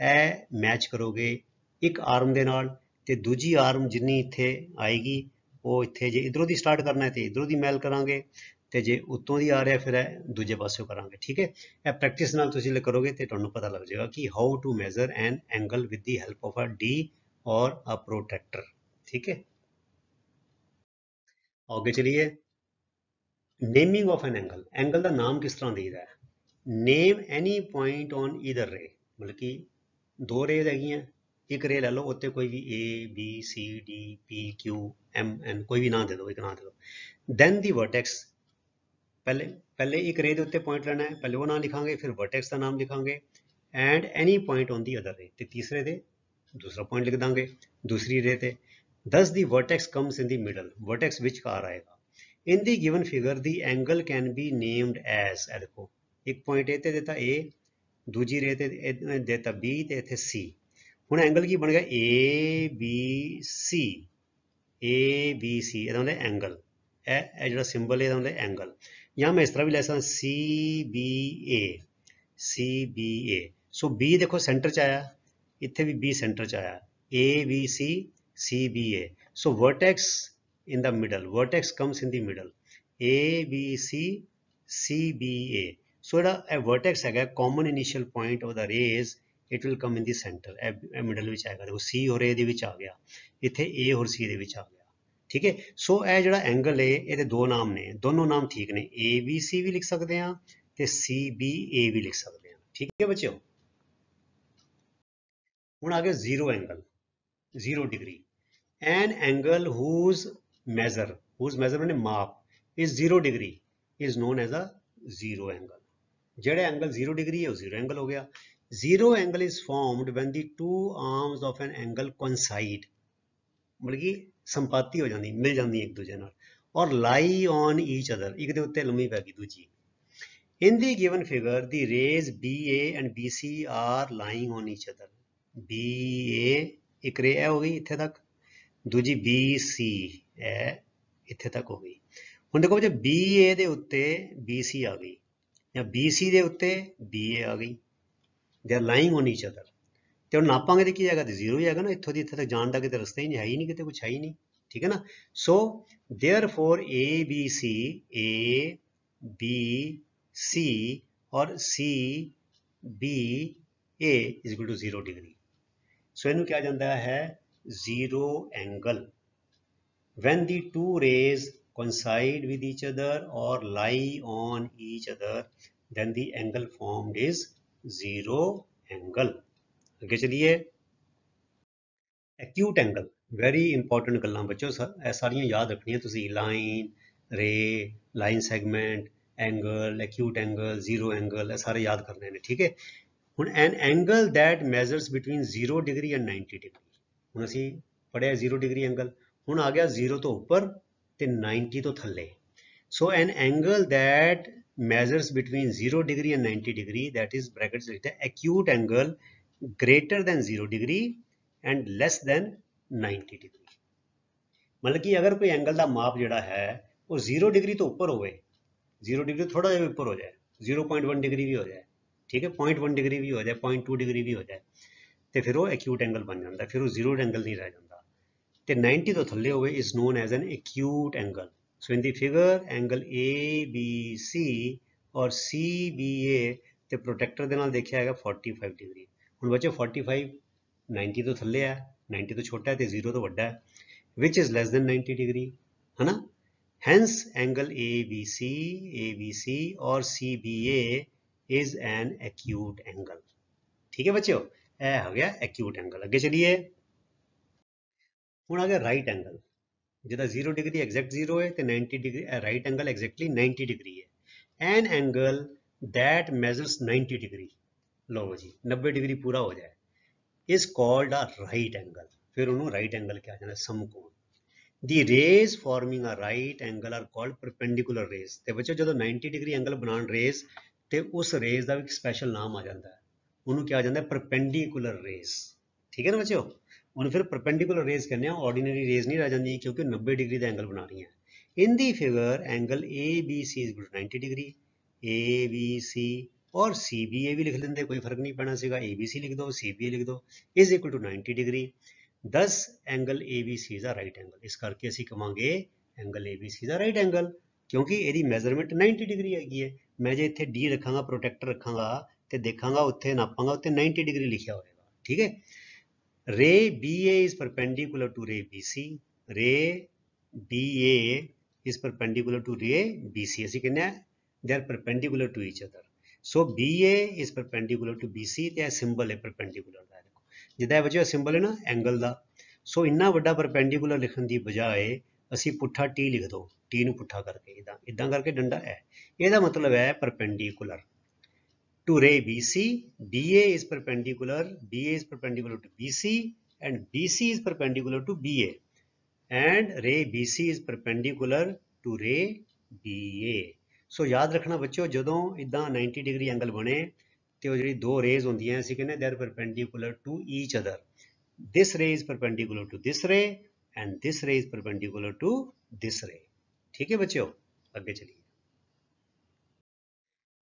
ਇਹ ਮੈਚ ਕਰੋਗੇ ਇੱਕ ਆਰਮ ਦੇ ਨਾਲ, ਤੇ ਦੂਜੀ ਆਰਮ ਜਿੰਨੀ ਇੱਥੇ ਆਏਗੀ ਉਹ ਇੱਥੇ ਜੇ ਇਧਰੋਂ ਦੀ ਸਟਾਰਟ ਕਰਨਾ ਹੈ ਤੇ ਇਧਰੋਂ ਦੀ ਮੈਲ ਕਰਾਂਗੇ, ਤੇ ਜੇ ਉੱਤੋਂ ਦੀ ਆ ਰਿਹਾ ਫਿਰ ਦੂਜੇ ਪਾਸਿਓਂ ਕਰਾਂਗੇ। ਠੀਕ ਹੈ, ਇਹ ਪ੍ਰੈਕਟਿਸ ਨਾਲ ਤੁਸੀਂ ਕਰੋਗੇ ਤੇ ਤੁਹਾਨੂੰ ਪਤਾ ਲੱਗ ਜਾਏਗਾ ਕਿ how to measure an angle with the help of a D और अ प्रोट्रैक्टर। ठीक है, आगे चलिए। Naming of an angle, angle का नाम किस तरह दीदा है? Name any point on either ray, मतलब कि दो रेज है, एक रे ले लो, उत्ते कोई भी A B C D P Q M N कोई भी ना दे दो, एक ना दे दो। दैन दी वर्टेक्स, पहले पहले एक रे के उत्ते पॉइंट लेना है, पहले वो नाम लिखांगे, फिर वर्टेक्स का नाम लिखांगे, and any point on the other ray, ते तीसरे दे दूसरा पॉइंट लिख देंगे दूसरी रे ते। दस the vertex comes in the middle, vertex विचकार आएगा। In the given figure the angle can be named as, ए देखो एक पॉइंट ए ते देता ए, दूजी रे ते देता बी ते इत्थे सी। हुण एंगल की बन गया ए बी सी, ए बी सी ਇਹਦਾ ਹੁੰਦਾ एंगल, ਇਹ ਜਿਹੜਾ ਸਿੰਬਲ ਇਹਦਾ ਹੁੰਦਾ एंगल। ਜਾਂ ਮੈਂ ਇਸ ਤਰ੍ਹਾਂ ਵੀ ਲੈ ਸਕਦਾ C B A, C B A. So B देखो सेंटर च आया, इत्थे भी बी सेंटर च आया, A B C C B A. So vertex in the middle, vertex comes in the middle, A B C B A. So ਜਿਹੜਾ vertex है common initial point of the rays, it will come in the centre, ਇਹ middle ਵਿੱਚ ਆਏਗਾ। देखो सी और ए ਦੇ ਵਿੱਚ ਆ ਗਿਆ, ਇੱਥੇ ए और सी ਦੇ ਵਿੱਚ ਆ ਗਿਆ। ਠੀਕ ਹੈ, ਸੋ ਇਹ ਜਿਹੜਾ ਐਂਗਲ ਹੈ ਇਹਦੇ ਦੋ ਨਾਮ ਨੇ, ਦੋਨੋਂ ਨਾਮ ਠੀਕ ਨੇ, ए बी सी ਵੀ ਲਿਖ ਸਕਦੇ ਹਾਂ ਤੇ सी बी ए ਵੀ ਲਿਖ ਸਕਦੇ ਹਾਂ। ਠੀਕ ਹੈ ਬੱਚਿਓ। ਹੁਣ ਆ ਗਿਆ zero angle, 0 degree. An angle whose measure मैंने माप is 0 degree is known as a zero angle। जेड़ा एंगल 0 डिग्री है वो जीरो एंगल हो गया। Zero angle is formed when the two arms of an angle coincide, मतलब कि संपाती हो जाती, मिल जाती एक दूजे नाल, और lie on each other, एक दे उत्ते लंबी पै गई दूजी। In the given figure the rays BA and BC are lying on each other। BA एक रे हो गई इत्थे तक, दूजी BC है इत्थे तक हो गई। हुण देखो जे BA दे उत्ते BC आ गई, या BC दे उत्ते BA आ गई, they are lying on each other. तो नापांगे तो की आएगा, तो जीरो ही आएगा ना, इत्थों दी इत्थे तक जान दा किते रस्ता ही नहीं, है ही नहीं, किते कुछ है ही नहीं। ठीक है ना। So therefore ABC, A B C और C B A is equal to 0 degree. So इनू क्या जाता है zero angle when the two rays coincide with each other or lie on each other, then the angle formed is zero angle। आगे चलिए। Acute angle, very important गल्लां बच्चों, सारियां याद रखनियां तुसी, लाइन, रे, line segment, angle, acute angle, zero angle, सारे याद करने ने। ठीक है। हुण N angle that measures between 0 degree and 90 degree, हुण असीं पढ़िया 0 डिग्री एंगल, हुण आ गया 0 तो उपर ते 90 तो थल्ले। So an angle that measures between 0 degree and 90 degree, that is brackets लिखते हैं acute angle greater than 0 degree and less than 90 degree। मतलब कि अगर कोई एंगल का माप जोड़ा है वो 0 डिग्री तो उपर होवे, 0 डिग्री थोड़ा जिहा उपर हो जाए, 0.1 डिग्री भी हो जाए, ठीक है, 0.1 डिग्री भी हो जाए, 0.2 डिग्री भी हो जाए, तो फिर वो एक्यूट एंगल बन जाता है, फिर वो जीरो एंगल नहीं रह जाता। तो 90 तो थल्ले होवे is known as an acute angle. So in the figure angle ABC और CBA ते प्रोटेक्टर दे नाल देखिया है 45 डिग्री। हुण बच्चों 45 90 तो थल्ले है, 90 तो छोटा है, तो 0 तो वड्डा है, which is less than 90 degree, है ना। हैंस एंगल ABC और CBA is an acute angle. ठीक है बच्चों, यह हो गया एक्यूट एंगल। अगे चलिए। हुण आ गया राइट एंगल, जिहदा 0 डिग्री एग्जैक्ट 0 है, तो 90 degree right angle exactly 90 degree है। An angle that measures 90 degree, लो जी 90 डिग्री पूरा हो जाए, is called a right angle. फिर उन्होंने राइट एंगल क्या जाना, समकोण। The rays forming a right angle are called perpendicular rays. तो बच्चों जो 90 डिग्री एंगल बनाने रेज, तो उस रेज का एक स्पैशल नाम आ जाता है, उन्होंने क्या जाता है परपेंडिकुलर रेज। ठीक है ना बच्चों। ਹੁਣ ਫਿਰ परपेंडिकुलर रेज कहने, ऑर्डिनरी रेज नहीं रह जाती, क्योंकि 90 डिग्री का एंगल बना रही है। In the figure angle ABC is 90 degree, ABC और CBA भी लिख लेंगे, कोई फर्क नहीं पैना सीगा, ABC लिख दो CBA लिख दो, is equal to 90 degree. Thus angle ABC is a right angle। इस करके ਅਸੀਂ ਕਵਾਂਗੇ angle ABC is a right angle, ਕਿਉਂਕਿ ਇਹਦੀ ਮੈਜ਼ਰਮੈਂਟ 90 ਡਿਗਰੀ ਹੈਗੀ ਹੈ। ਮੈਂ ਜੇ ਇੱਥੇ D ਰੱਖਾਂਗਾ, ਪ੍ਰੋਟੈਕਟਰ ਰੱਖਾਂਗਾ ਤੇ ਦੇਖਾਂਗਾ ਉੱਥੇ ਨਾਪਾਂਗਾ ਉੱਥੇ 90 ਡਿਗਰੀ ਲਿਖਿਆ ਹੋਏਗਾ। ਠੀਕ ਹੈ। ਰੇ BA is perpendicular to ray BC। ਰੇ BA is perpendicular to ray BC। ਅਸੀਂ ਕਹਿੰਦੇ ਆ they are perpendicular to each other। So BA is perpendicular to BC ਤੇ ਇਹ ਸਿੰਬਲ ਹੈ perpendicular ਦਾ। ਜਿੱਦਾਂ ਵਜੇ ਸਿੰਬਲ ਹੈ ਨਾ ਐਂਗਲ ਦਾ। ਸੋ ਇੰਨਾ ਵੱਡਾ ਪਰਪੈਂਡੀਕੂਲਰ ਲਿਖਣ ਦੀ ਬਜਾਏ ਅਸੀਂ ਪੁੱਠਾ ਟੀ ਲਿਖ ਦੋ, ਟੀ ਨੂੰ ਪੁੱਠਾ ਕਰਕੇ ਇਦਾਂ ਕਰਕੇ ਡੰਡਾ ਹੈ। ਇਹਦਾ ਮਤਲਬ ਹੈ ਪਰਪੈਂਡੀਕੂਲਰ ਟੂ ਰੇ BC। BA is perpendicular to BC and BC is perpendicular to BA and ray BC is perpendicular to ray BA। ਸੋ ਯਾਦ ਰੱਖਣਾ ਬੱਚਿਓ, ਜਦੋਂ ਇਦਾਂ 90 ਡਿਗਰੀ ਐਂਗਲ ਬਣੇ ਤੇ ਉਹ ਜਿਹੜੀ ਦੋ ਰੇਜ਼ ਹੁੰਦੀਆਂ ਅਸੀਂ ਕਹਿੰਦੇ they are perpendicular to each other। this ray is perpendicular to this ray and this ray is perpendicular to this ray। ठीक है बच्चों, ਅੱਗੇ ਚਲੀਏ।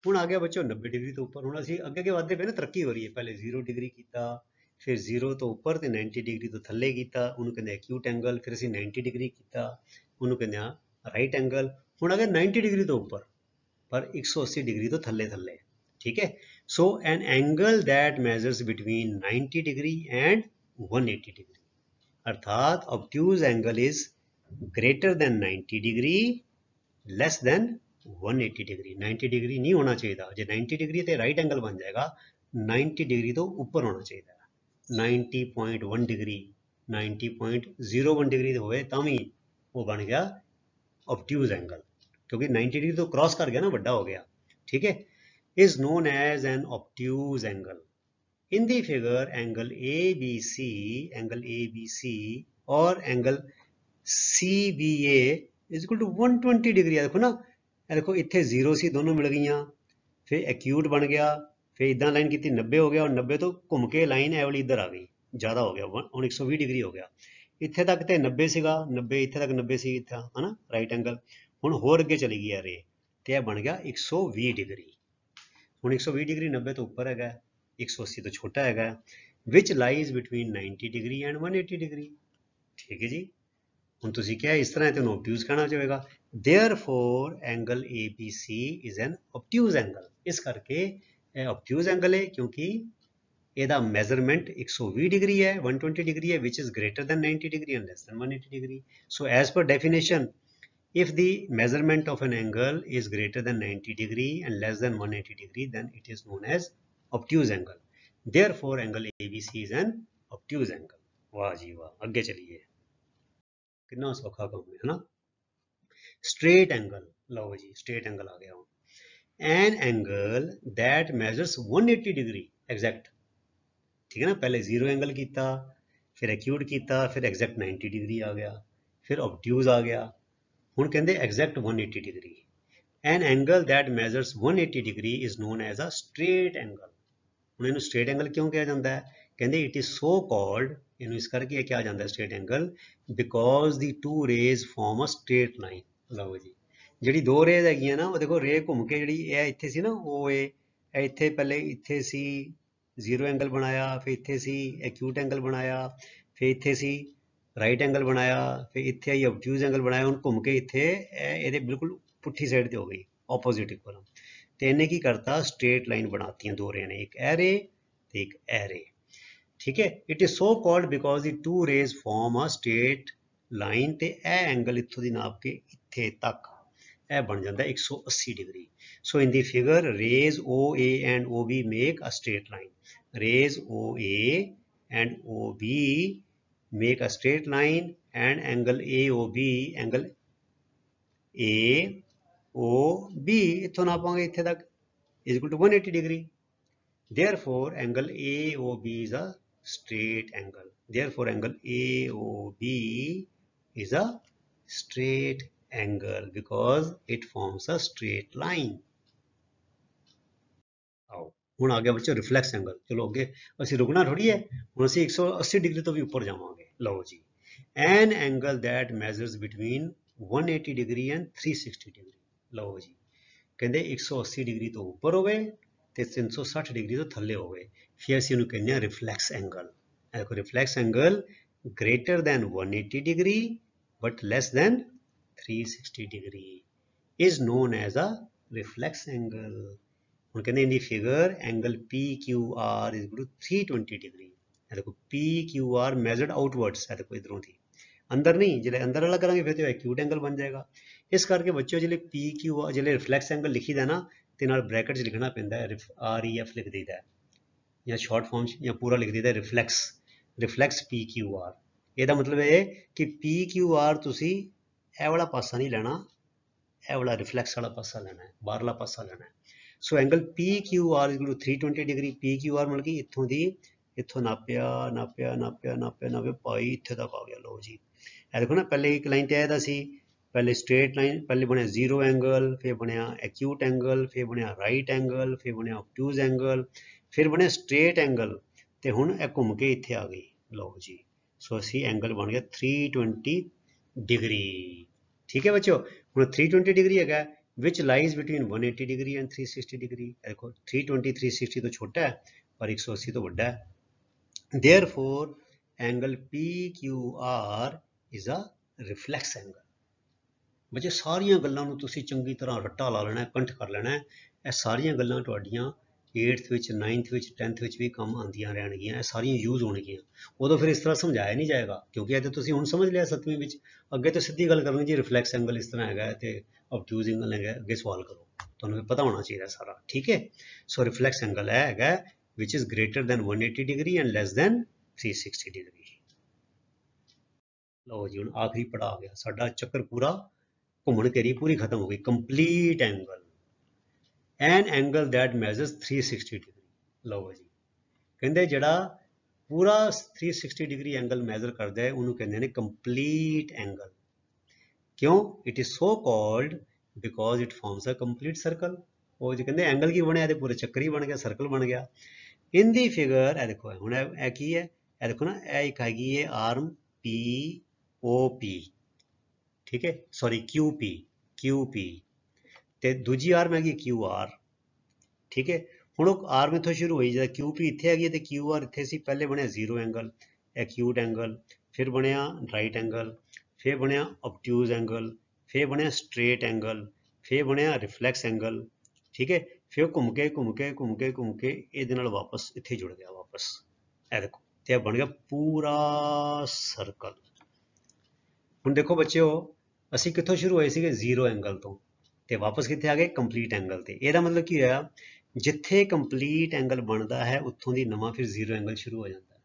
ਹੁਣ ਆ ਗਿਆ ਬੱਚਿਓ 90 ਡਿਗਰੀ ਤੋਂ ਉੱਪਰ। ਹੁਣ ਅਸੀਂ ਅੱਗੇ ਵਧਦੇ ਪਏ ਨਾ, ਤਰੱਕੀ ਹੋ ਰਹੀ ਹੈ। ਪਹਿਲੇ 0 ਡਿਗਰੀ ਕੀਤਾ, ਫਿਰ 0 ਤੋਂ ਉੱਪਰ ਤੇ 90 ਡਿਗਰੀ ਤੋਂ ਥੱਲੇ ਕੀਤਾ, ਉਹਨੂੰ ਕਹਿੰਦੇ ਐਕਿਊਟ ਐਂਗਲ। ਫਿਰ ਅਸੀਂ 90 ਡਿਗਰੀ ਕੀਤਾ, ਉਹਨੂੰ ਕਹਿੰਦੇ ਆ ਰਾਈਟ ਐਂਗਲ। ਹੁਣ ਆ ਗਿਆ 90 ਡਿਗਰੀ ਤੋਂ ਉੱਪਰ ਪਰ 180 ਡਿਗਰੀ ਤੋਂ ਥੱਲੇ ਥੱਲੇ। ठीक है। So an angle that measures between 90 degree and 180 degree, अर्थात obtuse angle is greater than 90 degree less than 180 degree। 90 degree नहीं होना चाहिए। जे 90 degree ते right angle बन जाएगा, 90 degree तो ऊपर होना चाहिए। 90.1 degree 90.01 degree होए तामी वो बन गया obtuse angle, क्योंकि 90 degree तो क्रॉस कर गया ना, बड़ा हो गया। ठीक है। is known as an obtuse angle। in the figure angle ABC और angle CBA is equal to 120 degree. देखो ना, देखो इतने 0 सी दोनों मिल गई, फिर एक्यूट बन गया, फिर इदा लाइन की 90 हो गया और 90 तो घूम के लाइन ए वाली इधर आ गई, ज़्यादा हो गया, हम 120 डिग्री हो गया। इतने तक तो 90 सीगा, 90 इतने तक 90 सी था, है ना, राइट एंगल। हुण होर अगे चली गई रे तो यह बन गया 120 डिग्री। ਹੁਣ 120 ਡਿਗਰੀ 90 ਤੋਂ ਉੱਪਰ ਹੈਗਾ, 180 ਤੋਂ ਛੋਟਾ ਹੈਗਾ। ਵਿਚ lies between 90 degree and 180 degree. ਠੀਕ ਹੈ ਜੀ। ਹੁਣ ਤੁਸੀਂ ਕਿਹਾ ਇਸ ਤਰ੍ਹਾਂ ਤੈਨੂੰ obtuse ਕਹਿਣਾ ਚਾਹੇਗਾ। therefore angle ABC is an obtuse angle। ਇਸ ਕਰਕੇ ਇਹ obtuse angle ਹੈ ਕਿਉਂਕਿ ਇਹਦਾ ਮੈਜ਼ਰਮੈਂਟ 120 ਡਿਗਰੀ ਹੈ, 120 ਡਿਗਰੀ ਹੈ, which is greater than 90 degree and less than 180 degree। so as per definition, if the measurement of an angle is greater than 90 degree and less than 180 degree, then it is known as obtuse angle। therefore angle ABC is an obtuse angle। वाह जी वाह, आगे चलिए। कितना सौखा काम है ना। straight angle, लो जी straight angle आ गया। an angle that measures 180 degree exact। ठीक है ना, पहले जीरो एंगल किया, फिर एक्यूट किया, फिर एग्जैक्ट 90 डिग्री आ गया, फिर obtuse आ गया। ਹੁਣ ਕਹਿੰਦੇ exact 180 degree। an angle that measures 180 degree is known as a straight angle। ਹੁਣ ਇਹਨੂੰ straight angle ਕਿਉਂ ਕਿਹਾ ਜਾਂਦਾ ਹੈ? ਕਹਿੰਦੇ it is so called, ਇਹਨੂੰ ਇਸ ਕਰਕੇ ਕਿਹਾ ਜਾਂਦਾ straight angle because the two rays form a straight line। ਲਓ ਜੀ, ਜਿਹੜੀ ਦੋ ਰੇਜ਼ ਹੈਗੀਆਂ ਨਾ, ਉਹ ਦੇਖੋ ਰੇ ਘੁੰਮ ਕੇ ਜਿਹੜੀ ਇਹ ਇੱਥੇ ਸੀ ਨਾ, ਉਹ ਇਹ ਇੱਥੇ ਪਹਿਲੇ ਇੱਥੇ ਸੀ ਜ਼ੀਰੋ ਐਂਗਲ ਬਣਾਇਆ, ਫਿਰ ਇੱਥੇ ਸੀ ਐਕਿਊਟ ਐਂਗਲ ਬਣਾਇਆ, ਫਿਰ ਇੱਥੇ ਸੀ ਰਾਈਟ ਐਂਗਲ ਬਣਾਇਆ, ਫਿਰ ਇੱਥੇ ਆਈ obtuse ਐਂਗਲ ਬਣਾਇਆ। ਹੁਣ ਘੁੰਮ ਕੇ ਇੱਥੇ ਇਹਦੇ ਬਿਲਕੁਲ ਪੁੱਠੀ ਸਾਈਡ ਤੇ ਹੋ ਗਈ, ਆਪੋਜ਼ਿਟ ਇਕੁਅਲ। ਤੇ ਇਹਨੇ ਕੀ ਕਰਤਾ, ਸਟ੍ਰੇਟ ਲਾਈਨ ਬਣਾਤੀਆਂ ਦੋ ਰੇਆਂ ਨੇ, ਇੱਕ ਇਹ ਰੇ ਤੇ ਇੱਕ ਇਹ ਰੇ। ਠੀਕ ਹੈ। It is so called because the two rays form a straight line ਤੇ ਇਹ ਐਂਗਲ ਇੱਥੋਂ ਦੀ ਨਾਪ ਕੇ ਇੱਥੇ ਤੱਕ ਇਹ ਬਣ ਜਾਂਦਾ 180 degree. So in the figure rays OA and OB make a straight line. Rays OA and OB make a straight line and angle AOB, angle AOB इत्थों नापांगे इत्थे तक is equal to 180 degree। therefore angle AOB is a straight angle। therefore angle AOB is a straight angle because it forms a straight line। आओ ਹੁਣ ਆ ਗਿਆ ਬੱਚੋ reflex angle. ਚਲੋ ਅੱਗੇ ਅਸੀਂ ਰੁਕਣਾ ਥੋੜੀ ਹੈ, ਹੁਣ ਅਸੀਂ 180 ਡਿਗਰੀ ਤੋਂ ਵੀ ਉੱਪਰ ਜਾਵਾਂਗੇ। ਲਓ ਜੀ, an angle that measures between 180 degree and 360 degree. ਲਓ ਜੀ, ਕਹਿੰਦੇ 180 ਡਿਗਰੀ ਤੋਂ ਉੱਪਰ ਹੋਵੇ ਤੇ 360 ਡਿਗਰੀ ਤੋਂ ਥੱਲੇ ਹੋਵੇ, ਫਿਰ ਅਸੀਂ ਉਹਨੂੰ ਕਹਿੰਦੇ ਹਾਂ ਰਿਫਲੈਕਸ ਐਂਗਲ। ਦੇਖੋ reflex angle greater than 180 degree but less than 360 degree is known as a reflex angle. ਹੁਣ ਕਹਿੰਦੇ in the figure angle PQR is equal to 320 degree। ਇਹ ਦੇਖੋ PQR measured outwards, ਇਹ ਦੇਖੋ ਇਧਰੋਂ ਦੀ ਅੰਦਰ ਨਹੀਂ, ਜਿਹੜੇ ਅੰਦਰ ਵਾਲਾ ਕਰਾਂਗੇ ਫਿਰ ਤੇ acute angle ਬਣ ਜਾਏਗਾ। ਇਸ ਕਰਕੇ ਬੱਚਿਓ ਜਿਹੜੇ PQR ਜਿਹੜੇ ਰਿਫਲੈਕਸ ਐਂਗਲ ਲਿਖੀਦਾ ਨਾ ਤੇ ਨਾਲ ਬ੍ਰੈਕਟ 'ਚ ਲਿਖਣਾ ਪੈਂਦਾ ਹੈ, REF ਲਿਖ ਦਈਦਾ ਜਾਂ ਸ਼ਾਰਟ ਫਾਰਮ 'ਚ ਜਾਂ ਪੂਰਾ ਲਿਖ ਦਈਦਾ ਰਿਫਲੈਕਸ PQR। ਇਹਦਾ ਮਤਲਬ ਇਹ ਕਿ PQR ਤੁਸੀਂ ਇਹ ਵਾਲਾ ਪਾਸਾ ਨਹੀਂ ਲੈਣਾ, ਇਹ ਵਾਲਾ ਰਿਫਲੈਕਸ ਵਾਲਾ ਪਾਸਾ ਲੈਣਾ ਹੈ, ਬਾਹਰਲਾ ਪਾਸਾ ਲੈਣਾ ਹੈ। So angle PQR equal to 320 degree. PQR ਮਤਲਬ ਕਿ ਇੱਥੋਂ ਦੀ ਇੱਥੋਂ ਨਾਪਿਆ ਭਾਈ ਇੱਥੇ ਤੱਕ ਆ ਗਿਆ। ਲਓ ਜੀ ਇਹ ਦੇਖੋ ਨਾ, ਪਹਿਲੇ ਇੱਕ ਲਾਈਨ ਤੇ ਆਇਆ ਸੀ, ਪਹਿਲੇ ਸਟ੍ਰੇਟ ਲਾਈਨ, ਪਹਿਲੇ ਬਣਿਆ ਜ਼ੀਰੋ ਐਂਗਲ, ਫਿਰ ਬਣਿਆ ਐਕਿਊਟ ਐਂਗਲ, ਫਿਰ ਬਣਿਆ ਰਾਈਟ ਐਂਗਲ, ਫਿਰ ਬਣਿਆ ਆਬਟਿਊਜ਼ ਐਂਗਲ, ਫਿਰ ਬਣਿਆ ਸਟ੍ਰੇਟ ਐਂਗਲ, ਤੇ ਹੁਣ ਇਹ ਘੁੰਮ ਕੇ ਇੱਥੇ ਆ ਗਈ। ਲਓ ਜੀ ਸੋ ਅਸੀਂ ਐਂਗਲ ਬਣ ਗਿਆ 320 ਡਿਗਰੀ। ਠੀਕ ਹੈ ਬੱਚਿਓ, ਹੁਣ 320 ਡਿਗਰੀ ਹੈਗਾ which lies between 180 degree and 360 degree। देखो 320 360 तो छोटा है पर 180 तो बड़ा है। therefore angle PQR is a reflex angle। बच्चे सारियां गल्लां नूं तुसीं चंगी तरह रट्टा ला लेना, कंठ कर लेना। ਇਹ ਸਾਰੀਆਂ ਗੱਲਾਂ ਤੁਹਾਡੀਆਂ 8th ਵਿੱਚ 9th ਵਿੱਚ 10th ਵਿੱਚ ਵੀ ਕੰਮ ਆਉਂਦੀਆਂ ਰਹਿਣਗੀਆਂ, ਇਹ ਸਾਰੀਆਂ ਯੂਜ਼ ਹੋਣਗੀਆਂ। ਉਦੋਂ ਫਿਰ ਇਸ ਤਰ੍ਹਾਂ ਸਮਝਾਇਆ ਨਹੀਂ ਜਾਏਗਾ ਕਿਉਂਕਿ ਇਹ ਤਾਂ ਤੁਸੀਂ ਹੁਣ ਸਮਝ ਲਿਆ 7ਵੀਂ ਵਿੱਚ। ਅੱਗੇ ਤਾਂ ਸਿੱਧੀ ਗੱਲ ਕਰਨੀ ਜੀ, ਰਿਫਲੈਕਸ ਐਂਗਲ ਇਸ ਤਰ੍ਹਾਂ ਹੈਗਾ ਤੇ ਆਬਟਿਊਜ਼ ਐਂਗਲ ਹੈਗਾ, ਅੱਗੇ ਸਵਾਲ ਕਰੋ, ਤੁਹਾਨੂੰ ਪਤਾ ਹੋਣਾ ਚਾਹੀਦਾ ਸਾਰਾ। ਠੀਕ ਹੈ, ਸੋ ਰਿਫਲੈਕਸ ਐਂਗਲ ਇਹ ਹੈਗਾ which is greater than 180 degree and less than 360 degree। ਲਓ ਜੀ ਹੁਣ ਆਖਰੀ ਪੜਾ ਆ ਗਿਆ ਸਾਡਾ, ਚੱਕਰ ਪੂਰਾ ਘੁੰਮਣ ਘੇਰੀ ਪੂਰੀ ਖਤਮ ਹੋ ਗਈ। Complete angle, an angle that measures 360 degree. ਲਓ ਜੀ ਕਹਿੰਦੇ ਜਿਹੜਾ ਪੂਰਾ 360 ਡਿਗਰੀ ਐਂਗਲ ਮੈਜ਼ਰ ਕਰਦਾ ਹੈ ਉਹਨੂੰ ਕਹਿੰਦੇ ਨੇ ਕੰਪਲੀਟ ਐਂਗਲ। ਕਿਉਂ? It is so called because it forms a complete circle. ਉਹ ਜੀ ਕਹਿੰਦੇ ਐਂਗਲ ਕੀ ਬਣਿਆ, ਤੇ ਪੂਰਾ ਚੱਕਰ ਹੀ ਬਣ ਗਿਆ, ਸਰਕਲ ਬਣ ਗਿਆ। ਇਨ ਦੀ ਫਿਗਰ ਇਹ ਦੇਖੋ, ਹੁਣ ਇਹ ਕੀ ਹੈ, ਇਹ ਦੇਖੋ ਨਾ, ਇਹ ਇੱਕ ਹੈਗੀ ਹੈ ਆਰਮ POP, ਠੀਕ ਹੈ, ਸੌਰੀ QP ਤੇ ਦੂਜੀ ਆਰਮ ਹੈਗੀ QR। ਠੀਕ ਹੈ, ਹੁਣ ਉਹ ਆਰਮ ਇੱਥੋਂ ਸ਼ੁਰੂ ਹੋਈ, ਜਦੋਂ QP ਇੱਥੇ ਹੈਗੀ ਤੇ QR ਇੱਥੇ ਸੀ। ਪਹਿਲੇ ਬਣਿਆ ਜ਼ੀਰੋ ਐਂਗਲ, ਐਕਿਊਟ ਐਂਗਲ, ਫਿਰ ਬਣਿਆ ਰਾਈਟ ਐਂਗਲ, ਫਿਰ ਬਣਿਆ ਆਬਟਿਊਜ਼ ਐਂਗਲ, ਫਿਰ ਬਣਿਆ ਸਟ੍ਰੇਟ ਐਂਗਲ, ਫਿਰ ਬਣਿਆ ਰਿਫਲੈਕਸ ਐਂਗਲ। ਠੀਕ ਹੈ, ਫਿਰ ਘੁੰਮ ਕੇ ਇਹਦੇ ਨਾਲ ਵਾਪਸ ਇੱਥੇ ਜੁੜ ਗਿਆ ਵਾਪਸ। ਇਹ ਦੇਖੋ ਤੇ ਇਹ ਬਣ ਗਿਆ ਪੂਰਾ ਸਰਕਲ। ਹੁਣ ਦੇਖੋ ਬੱਚਿਓ, ਅਸੀਂ ਕਿੱਥੋਂ ਸ਼ੁਰੂ ਹੋਏ ਸੀਗੇ? ਜ਼ੀਰੋ ਐਂਗਲ ਤੋਂ, ਤੇ ਵਾਪਸ ਕਿੱਥੇ ਆ ਗਏ? ਕੰਪਲੀਟ ਐਂਗਲ ਤੇ। ਇਹਦਾ ਮਤਲਬ ਕੀ ਹੋਇਆ, ਜਿੱਥੇ ਕੰਪਲੀਟ ਐਂਗਲ ਬਣਦਾ ਹੈ ਉੱਥੋਂ ਦੀ ਨਵਾਂ ਫਿਰ ਜ਼ੀਰੋ ਐਂਗਲ ਸ਼ੁਰੂ ਹੋ ਜਾਂਦਾ ਹੈ।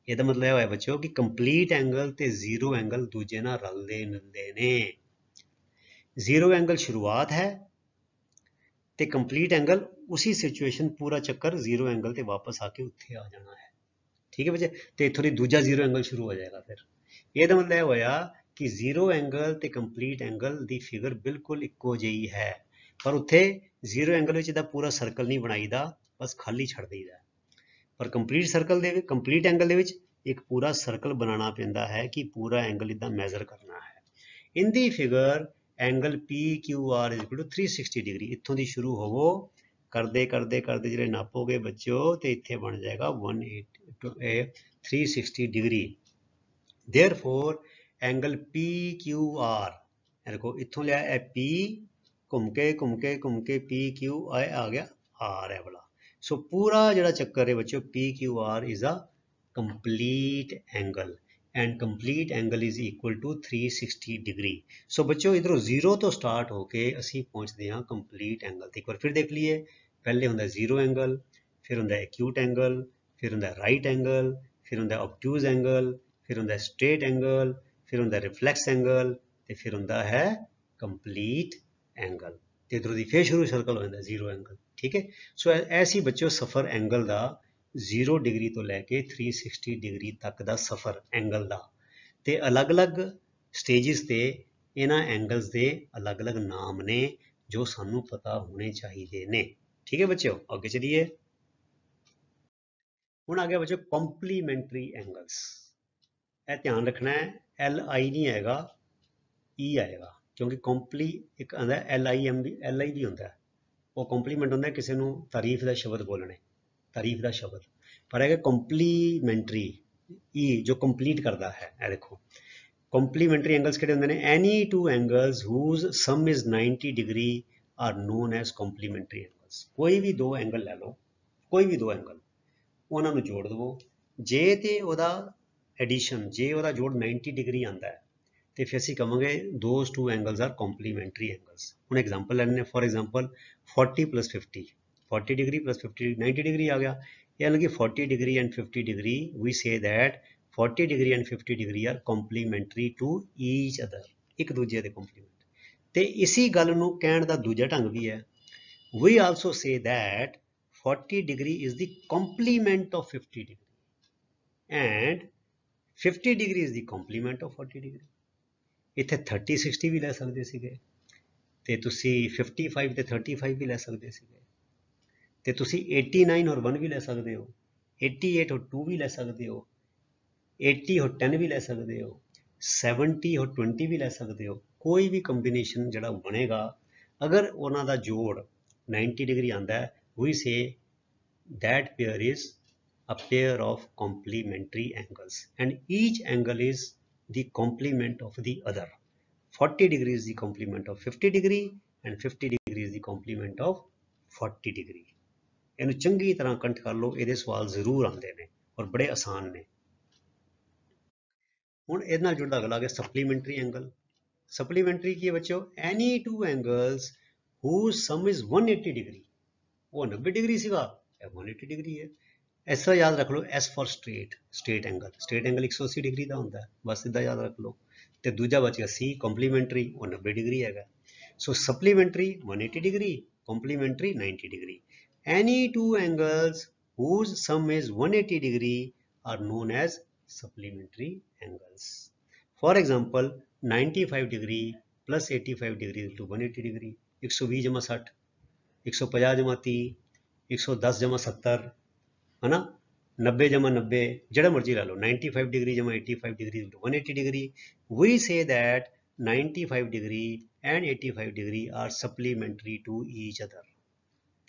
ਇਹਦਾ ਮਤਲਬ ਇਹ ਹੋਇਆ ਬੱਚਿਓ ਕਿ ਕੰਪਲੀਟ ਐਂਗਲ ਤੇ ਜ਼ੀਰੋ ਐਂਗਲ ਦੂਜੇ ਨਾਲ ਰਲਦੇ ਮਿਲਦੇ ਨੇ। ਜ਼ੀਰੋ ਐਂਗਲ ਸ਼ੁਰੂਆਤ ਹੈ ਤੇ ਕੰਪਲੀਟ ਐਂਗਲ ਉਸੇ ਸਿਚੁਏਸ਼ਨ, ਪੂਰਾ ਚੱਕਰ ਜ਼ੀਰੋ ਐਂਗਲ ਤੇ ਵਾਪਸ ਆ ਕੇ ਉੱਥੇ ਆ ਜਾਣਾ ਹੈ। ਠੀਕ ਹੈ ਬੱਚੇ, ਤੇ ਇੱਥੋਂ ਦੀ ਦੂਜਾ ਜ਼ੀਰੋ ਐਂਗਲ ਸ਼ੁਰੂ ਹੋ ਜਾਏਗਾ। ਫਿਰ ਇਹਦਾ ਮਤਲਬ ਇਹ ਹੋਇਆ ਕਿ ਜ਼ੀਰੋ ਐਂਗਲ ਤੇ ਕੰਪਲੀਟ ਐਂਗਲ ਦੀ ਫਿਗਰ ਬਿਲਕੁਲ ਇੱਕੋ ਜਿਹੀ ਹੈ, ਪਰ ਉੱਥੇ ਜ਼ੀਰੋ ਐਂਗਲ ਵਿੱਚ ਇਹਦਾ ਪੂਰਾ ਸਰਕਲ ਨਹੀਂ ਬਣਾਈਦਾ, ਬਸ ਖਾਲੀ ਛੱਡ ਦਈਦਾ। ਪਰ ਕੰਪਲੀਟ ਐਂਗਲ ਦੇ ਵਿੱਚ ਇੱਕ ਪੂਰਾ ਸਰਕਲ ਬਣਾਉਣਾ ਪੈਂਦਾ ਹੈ ਕਿ ਪੂਰਾ ਐਂਗਲ ਇੱਦਾਂ ਮੈਜ਼ਰ ਕਰਨਾ ਹੈ। ਇਨ the figure angle PQR is equal to 360 degree. ਇੱਥੋਂ ਦੀ ਸ਼ੁਰੂ ਹੋਵੋ, ਕਰਦੇ ਜਿਹੜੇ ਨਾਪੋਗੇ ਬੱਚਿਓ ਤੇ ਇੱਥੇ ਬਣ ਜਾਏਗਾ 360 ਡਿਗਰੀ। therefore ਐਂਗਲ PQR, ਦੇਖੋ ਇੱਥੋਂ ਲਿਆ ਇਹ P, ਘੁੰਮ ਕੇ PQ ਆ ਗਿਆ R ਹੈ ਵਾਲਾ। ਸੋ ਪੂਰਾ ਜਿਹੜਾ ਚੱਕਰ ਹੈ ਬੱਚਿਓ PQR is a complete angle and complete angle is equal to 360 degree। ਸੋ ਬੱਚਿਓ ਇਧਰੋਂ ਜ਼ੀਰੋ ਤੋਂ ਸਟਾਰਟ ਹੋ ਕੇ ਅਸੀਂ ਪਹੁੰਚਦੇ ਹਾਂ ਕੰਪਲੀਟ ਐਂਗਲ ਤੇ। ਇੱਕ ਵਾਰ ਫਿਰ ਦੇਖ ਲਈਏ, ਪਹਿਲੇ ਹੁੰਦਾ ਜ਼ੀਰੋ ਐਂਗਲ, ਫਿਰ ਹੁੰਦਾ ਐਕਿਊਟ ਐਂਗਲ, ਫਿਰ ਹੁੰਦਾ ਰਾਈਟ ਐਂਗਲ, ਫਿਰ ਹੁੰਦਾ ਆਬਟਿਊਜ਼ ਐਂਗਲ, ਫਿਰ ਹੁੰਦਾ ਸਟ੍ਰੇਟ ਐਂਗਲ, ਫਿਰ ਹੁੰਦਾ ਰਿਫਲੈਕਸ ਐਂਗਲ, ਤੇ ਫਿਰ ਹੁੰਦਾ ਹੈ ਕੰਪਲੀਟ ਐਂਗਲ। ਤੇ ਇਧਰੋਂ ਦੀ ਫਿਰ ਸ਼ੁਰੂ ਸਰਕਲ ਹੋ ਜਾਂਦਾ ਜ਼ੀਰੋ ਐਂਗਲ। ਠੀਕ ਹੈ, ਸੋ ਐਸੀ ਬੱਚਿਓ ਸਫ਼ਰ ਐਂਗਲ ਦਾ 0 ਡਿਗਰੀ ਤੋਂ ਲੈ ਕੇ 360 ਡਿਗਰੀ ਤੱਕ ਦਾ ਸਫ਼ਰ ਐਂਗਲ ਦਾ, ਤੇ ਅਲੱਗ-ਅਲੱਗ ਸਟੇਜਿਸ ਤੇ ਇਹਨਾਂ ਐਂਗਲਸ ਦੇ ਅਲੱਗ-ਅਲੱਗ ਨਾਮ ਨੇ ਜੋ ਸਾਨੂੰ ਪਤਾ ਹੋਣੇ ਚਾਹੀਦੇ ਨੇ। ਠੀਕ ਹੈ ਬੱਚਿਓ, ਅੱਗੇ ਚਲੀਏ। ਹੁਣ ਆ ਗਿਆ ਬੱਚਿਓ ਕੰਪਲੀਮੈਂਟਰੀ ਐਂਗਲਸ। ਇਹ ਧਿਆਨ ਰੱਖਣਾ ਹੈ, LI ਨਹੀਂ ਆਏਗਾ, E ਆਏਗਾ, ਕਿਉਂਕਿ ਕੰਪਲੀ ਇੱਕ ਆਉਂਦਾ LI ਵੀ ਹੁੰਦਾ, ਉਹ ਕੰਪਲੀਮੈਂਟ ਹੁੰਦਾ ਕਿਸੇ ਨੂੰ ਤਾਰੀਫ ਦਾ ਸ਼ਬਦ ਬੋਲਣੇ, ਤਾਰੀਫ ਦਾ ਸ਼ਬਦ। ਪਰ ਹੈਗਾ ਕੰਪਲੀਮੈਂਟਰੀ, ई जो कंप्लीट करता है, ए देखो कंप्लीमेंट्री एंगल्स किहड़े हुंदे ने, any two angles whose sum is 90 degree are known as complementary angles. कोई भी दो एंगल ले लो, कोई भी दो एंगल, ਉਹਨਾਂ ਨੂੰ ਜੋੜ ਦਵੋ, ਜੇ ਤੇ ਉਹਦਾ ਐਡੀਸ਼ਨ, ਜੇ ਉਹਦਾ ਜੋੜ 90 ਡਿਗਰੀ ਆਂਦਾ ਹੈ ਤੇ ਫਿਰ ਅਸੀਂ ਕਹਾਂਗੇ those two angles are complementary angles. ਹੁਣ ਐਗਜ਼ਾਮਪਲ ਲੈਣੇ, ਫॉर ਐਗਜ਼ਾਮਪਲ 40 + 50, 40 डिग्री + 50 90 डिग्री आ गया, यानी कि 40 degree and 50 degree we say that 40 degree and 50 degree are complementary to each other, ਇੱਕ ਦੂਜੇ ਦੇ ਕੰਪਲੀਮੈਂਟ। ਤੇ ਇਸੀ ਗੱਲ ਨੂੰ ਕਹਿਣ ਦਾ ਦੂਜਾ ਢੰਗ ਵੀ ਹੈ, we also say that 40 degree is the complement of 50 degree and 50 degree is the complement of 40 degree। ਇੱਥੇ 30 60 ਵੀ ਲੈ ਸਕਦੇ ਸੀਗੇ, ਤੇ ਤੁਸੀਂ 55 ਤੇ 35 ਵੀ ਲੈ ਸਕਦੇ ਸੀਗੇ, ਤੇ ਤੁਸੀਂ 89 और 1 ਵੀ ਲੈ ਸਕਦੇ ਹੋ, 88 और 2 ਵੀ ਲੈ ਸਕਦੇ ਹੋ, 80 और 10 ਵੀ ਲੈ ਸਕਦੇ ਹੋ, 70 और 20 ਵੀ ਲੈ ਸਕਦੇ ਹੋ। ਕੋਈ ਵੀ ਕੰਬੀਨੇਸ਼ਨ ਜਿਹੜਾ ਬਣੇਗਾ, ਅਗਰ ਉਹਨਾਂ ਦਾ ਜੋੜ 90 डिग्री आंदा है, we say that pair is a pair of complementary angles and each angle is the complement of the other। 40 degree is the complement of 50 degree and 50 degree is the complement of 40 degree। ਇਹਨੂੰ ਚੰਗੀ ਤਰ੍ਹਾਂ ਕੰਠ ਕਰ ਲਓ, ਇਹਦੇ ਸਵਾਲ ਜ਼ਰੂਰ ਆਉਂਦੇ ਨੇ ਔਰ ਬੜੇ ਆਸਾਨ ਨੇ। ਹੁਣ ਇਹਦੇ ਨਾਲ ਜੁੜਦਾ ਅਗਲਾ ਆ ਗਿਆ ਸਪਲੀਮੈਂਟਰੀ ਐਂਗਲ। ਸਪਲੀਮੈਂਟਰੀ ਕੀ ਹੈ ਬੱਚਿਓ, any two angles whose sum is 180 degree, वो 90 डिग्री ਸੀਗਾ, ਇਹ 180 डिग्री है। ਇਸ ਤਰ੍ਹਾਂ ਯਾਦ ਰੱਖ ਲਓ, S for straight angle, straight angle 180 degree ਦਾ ਹੁੰਦਾ ਹੈ, ਬਸ ਇੱਦਾਂ ਯਾਦ ਰੱਖ ਲਓ। ਤੇ ਦੂਜਾ ਬਚ ਗਿਆ C ਕੰਪਲੀਮੈਂਟਰੀ, ਉਹ 90 डिग्री ਹੈਗਾ। So supplementary 180 degree, complementary 90 degree. Any two angles whose sum is 180 degree are known as supplementary angles। For example 95 degree plus 85 degree to 180 degree, 120 + 60, 150 + 30, 110 + 70 है ना, 90 + 90, ਜਿਹੜਾ ਮਰਜ਼ੀ ਲਾ ਲਓ, 95 degree = 85 degree to 180 degree. we say that 95 degree and 85 degree are supplementary to each other।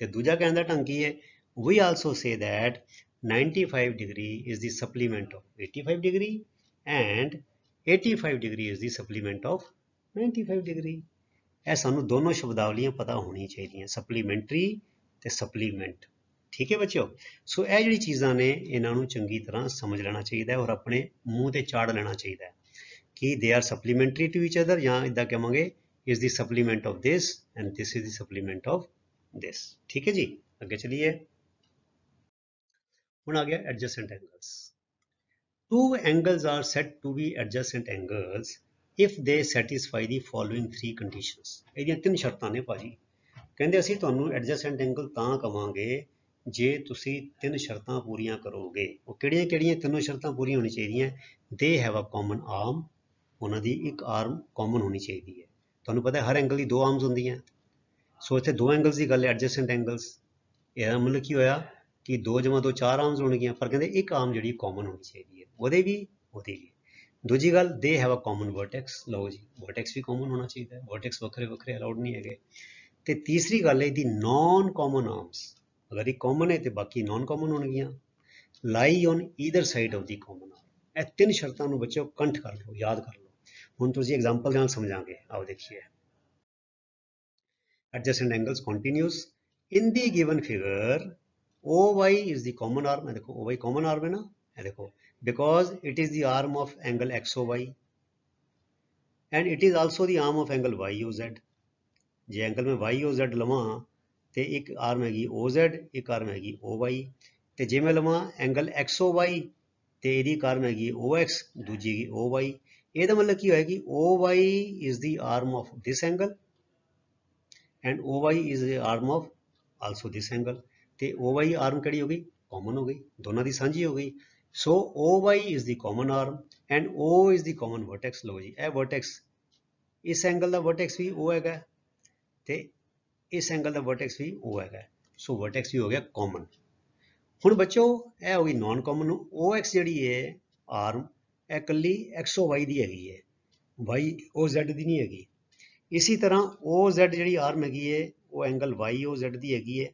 ਤੇ ਦੂਜਾ ਕਹਿਣ ਦਾ ਢੰਗ ਕੀ ਹੈ, we also say that 95 degree is the supplement of 85 degree and 85 degree is the supplement of 95 degree. ਇਹ ਸਾਨੂੰ ਦੋਨੋਂ ਸ਼ਬਦਾਵਲੀਆਂ ਪਤਾ ਹੋਣੀਆਂ ਚਾਹੀਦੀਆਂ, ਸਪਲੀਮੈਂਟਰੀ ਤੇ ਸਪਲੀਮੈਂਟ। ਠੀਕ ਹੈ ਬੱਚਿਓ। ਸੋ ਇਹ ਜਿਹੜੀ ਚੀਜ਼ਾਂ ਨੇ, ਇਹਨਾਂ ਨੂੰ ਚੰਗੀ ਤਰ੍ਹਾਂ ਸਮਝ ਲੈਣਾ ਚਾਹੀਦਾ ਹੈ ਔਰ ਆਪਣੇ ਮੂੰਹ ਤੇ ਚਾੜ ਲੈਣਾ ਚਾਹੀਦਾ ਹੈ ਕਿ they are supplementary to each other, ਜਾਂ ਇੱਦਾਂ ਕਹਾਂਗੇ ਇਸ the supplement of this and this is the supplement of this. ਠੀਕ ਹੈ ਜੀ, ਅੱਗੇ ਚਲੀਏ। ਹੁਣ ਆ ਗਿਆ adjacent angles. Two angles are set to be adjacent angles if they satisfy the following three conditions। ਇਹਦੀਆਂ ਤਿੰਨ ਸ਼ਰਤਾਂ ਨੇ ਭਾਜੀ। ਕਹਿੰਦੇ ਅਸੀਂ ਤੁਹਾਨੂੰ ਐਡਜਸੈਂਟ ਐਂਗਲ ਤਾਂ ਕਵਾਂਗੇ ਜੇ ਤੁਸੀਂ ਤਿੰਨ ਸ਼ਰਤਾਂ ਪੂਰੀਆਂ ਕਰੋਗੇ। ਉਹ ਕਿਹੜੀਆਂ ਕਿਹੜੀਆਂ ਤਿੰਨੋਂ ਸ਼ਰਤਾਂ ਪੂਰੀਆਂ ਹੋਣੀ ਚਾਹੀਦੀਆਂ? ਦੇ ਹੈਵ ਅ ਕਾਮਨ ਆਰਮ, ਉਹਨਾਂ ਦੀ ਇੱਕ ਆਰਮ ਕਾਮਨ ਹੋਣੀ ਚਾਹੀਦੀ ਹੈ। ਤੁਹਾਨੂੰ ਪਤਾ ਹਰ ਐਂਗਲ ਦੀ ਦੋ ਆਰਮਸ ਹੁੰਦੀਆਂ। ਸੋ ਇੱਥੇ ਦੋ ਐਂਗਲਸ ਦੀ ਗੱਲ ਹੈ, ਐਡਜਸੈਂਟ ਐਂਗਲਸ। ਇਹਦਾ ਮਤਲਬ ਕੀ ਹੋਇਆ ਕਿ 2 + 2 4 ਆਰਮਸ ਹੋਣਗੀਆਂ, ਪਰ ਕਹਿੰਦੇ ਇੱਕ ਆਰਮ ਜਿਹੜੀ ਕਾਮਨ ਹੋਣੀ ਚਾਹੀਦੀ ਹੈ, ਉਹਦੇ ਵੀ ਉਹਦੀ ਵੀ। ਦੂਜੀ ਗੱਲ, ਦੇ ਹੈਵ ਅ ਕਾਮਨ ਵਰਟੈਕਸ। ਲਓ ਜੀ, ਵਰਟੈਕਸ ਵੀ ਕਾਮਨ ਹੋਣਾ ਚਾਹੀਦਾ ਹੈ, ਵਰਟੈਕਸ ਵੱਖਰੇ ਵੱਖਰੇ ਅਲਾਉਡ ਨਹੀਂ ਹੈਗੇ। ਤੇ ਤੀਸਰੀ ਗੱਲ ਹੈ ਇਹਦੀ ਨॉन ਕਾਮਨ ਆਰਮਸ। ਅਗਰ ਇਹ ਕਾਮਨ ਹੈ ਤੇ ਬਾਕੀ ਨॉन ਕਾਮਨ ਹੋਣਗੀਆਂ। Lie on either side of the common arm. ਇਹ ਤਿੰਨ ਸ਼ਰਤਾਂ ਨੂੰ ਬੱਚਿਓ ਕੰਠ ਕਰ ਲਓ, ਯਾਦ ਕਰ ਲਓ। ਹੁਣ ਤੁਸੀਂ ਐਗਜ਼ਾਮਪਲ ਨਾਲ ਸਮਝਾਂਗੇ। ਆਓ ਦੇਖੀਏ। adjacent angles continuous in the given figure OY is the common arm। देखो OY common arm है ना, देखो because it is the arm of angle XOY and it is also the arm of angle YOZ। J angle में YOZ लवां तो एक arm हैगी OZ, एक arm हैगी OY। तो जे मैं लवां एंगल XOY तो यदी एक आर्म हैगी OX, दूजी हैगी OY। ਇਹਦਾ मतलब की होएगी OY is the arm of this angle and OY is the arm of also this angle। ਤੇ OY arm ਕਿਹੜੀ ਹੋ ਗਈ? common ਹੋ ਗਈ, ਦੋਨਾਂ ਦੀ ਸਾਂਝੀ ਹੋ ਗਈ। so OY is the common arm and O is the common vertex। ਲਓ ਜੀ, ਇਹ vertex, ਇਸ ਐਂਗਲ ਦਾ vertex ਵੀ O ਹੈਗਾ ਤੇ ਇਸ ਐਂਗਲ ਦਾ vertex ਵੀ O ਹੈਗਾ। ਸੋ vertex ਵੀ ਹੋ ਗਿਆ common। ਹੁਣ ਬੱਚੋ ਇਹ ਹੋ ਗਈ ਨॉन ਕਾਮਨ। OX ਜਿਹੜੀ ਹੈ ਆਰਮ, ਇਹ ਇਕੱਲੀ XOY ਦੀ ਹੈਗੀ ਹੈ, YOZ ਦੀ ਨਹੀਂ ਹੈਗੀ। ਇसी तरह OZ ਜਿਹੜੀ ਆਰਮ ਹੈਗੀ ਹੈ ਉਹ ਐਂਗਲ YOZ ਦੀ ਹੈਗੀ ਹੈ,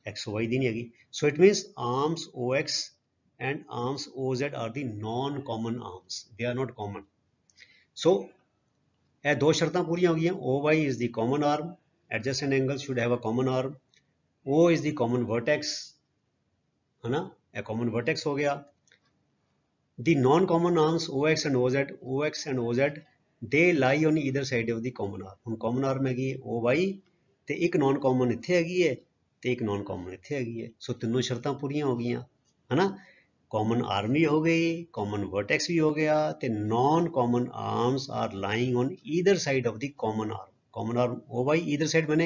XOY ਦੀ ਨਹੀਂ ਹੈਗੀ। So it means arms OX and arms OZ are the non-common arms. They are not common. So ਇਹ ਦੋ ਸ਼ਰਤਾਂ ਪੂਰੀਆਂ ਹੋ ਗਈਆਂ. OY is the common arm. Adjacent angles should have a common arm. O is the common vertex, है ना, a common vertex हो गया. The non-common arms OX and OZ, they lie on either side of the common arm. ਹੁਣ common arm ਹੈਗੀ OY ਤੇ ਇੱਕ non-common ਇੱਥੇ ਹੈਗੀ ਹੈ ਤੇ ਇੱਕ non-common ਇੱਥੇ ਹੈਗੀ ਹੈ. ਸੋ ਤਿੰਨੋਂ ਸ਼ਰਤਾਂ ਪੂਰੀਆਂ ਹੋ ਗਈਆਂ, ਹੈ ਨਾ. common arm भी हो गई, common vertex भी हो गया, ਤੇ non-common arms are lying on either side of the common arm. common arm OY either side बने,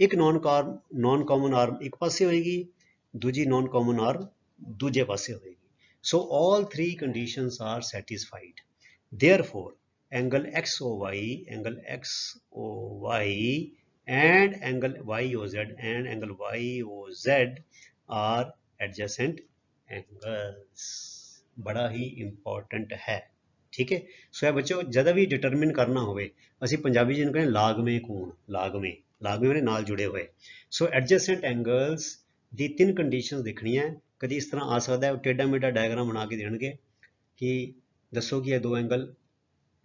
एक non-common arm एक पासे होएगी, दूजी non-common arm दूजे पासे होएगी. So all three conditions are satisfied. Therefore, angle XOY and angle YOZ and angle YOZ are adjacent angles. बड़ा ही इंपॉर्टेंट है, ठीक है. सो बच्चों जब भी डिटरमिन करना होवे ਅਸੀਂ ਪੰਜਾਬੀ ਜਿਹਨੂੰ ਕਹਿੰਦੇ ਲਾਗਵੇਂ ਕੋਣ, ਲਾਗਵੇਂ ਮੈਨੇ ਨਾਲ ਜੁੜੇ ਹੋਏ. ਸੋ ਐਡਜੈਸੈਂਟ ਐਂਗਲਸ ਦੀ ਤਿੰਨ ਕੰਡੀਸ਼ਨਸ ਦੇਖਣੀਆਂ. ਕਦੀ ਇਸ ਤਰ੍ਹਾਂ ਆ ਸਕਦਾ ਹੈ ਟੇਡਾ ਮੇਡਾ ਡਾਇਗਰਾਮ ਬਣਾ ਕੇ ਦੇਣਗੇ ਕਿ ਦੱਸੋ ਕਿ ਇਹ ਦੋ ਐਂਗਲ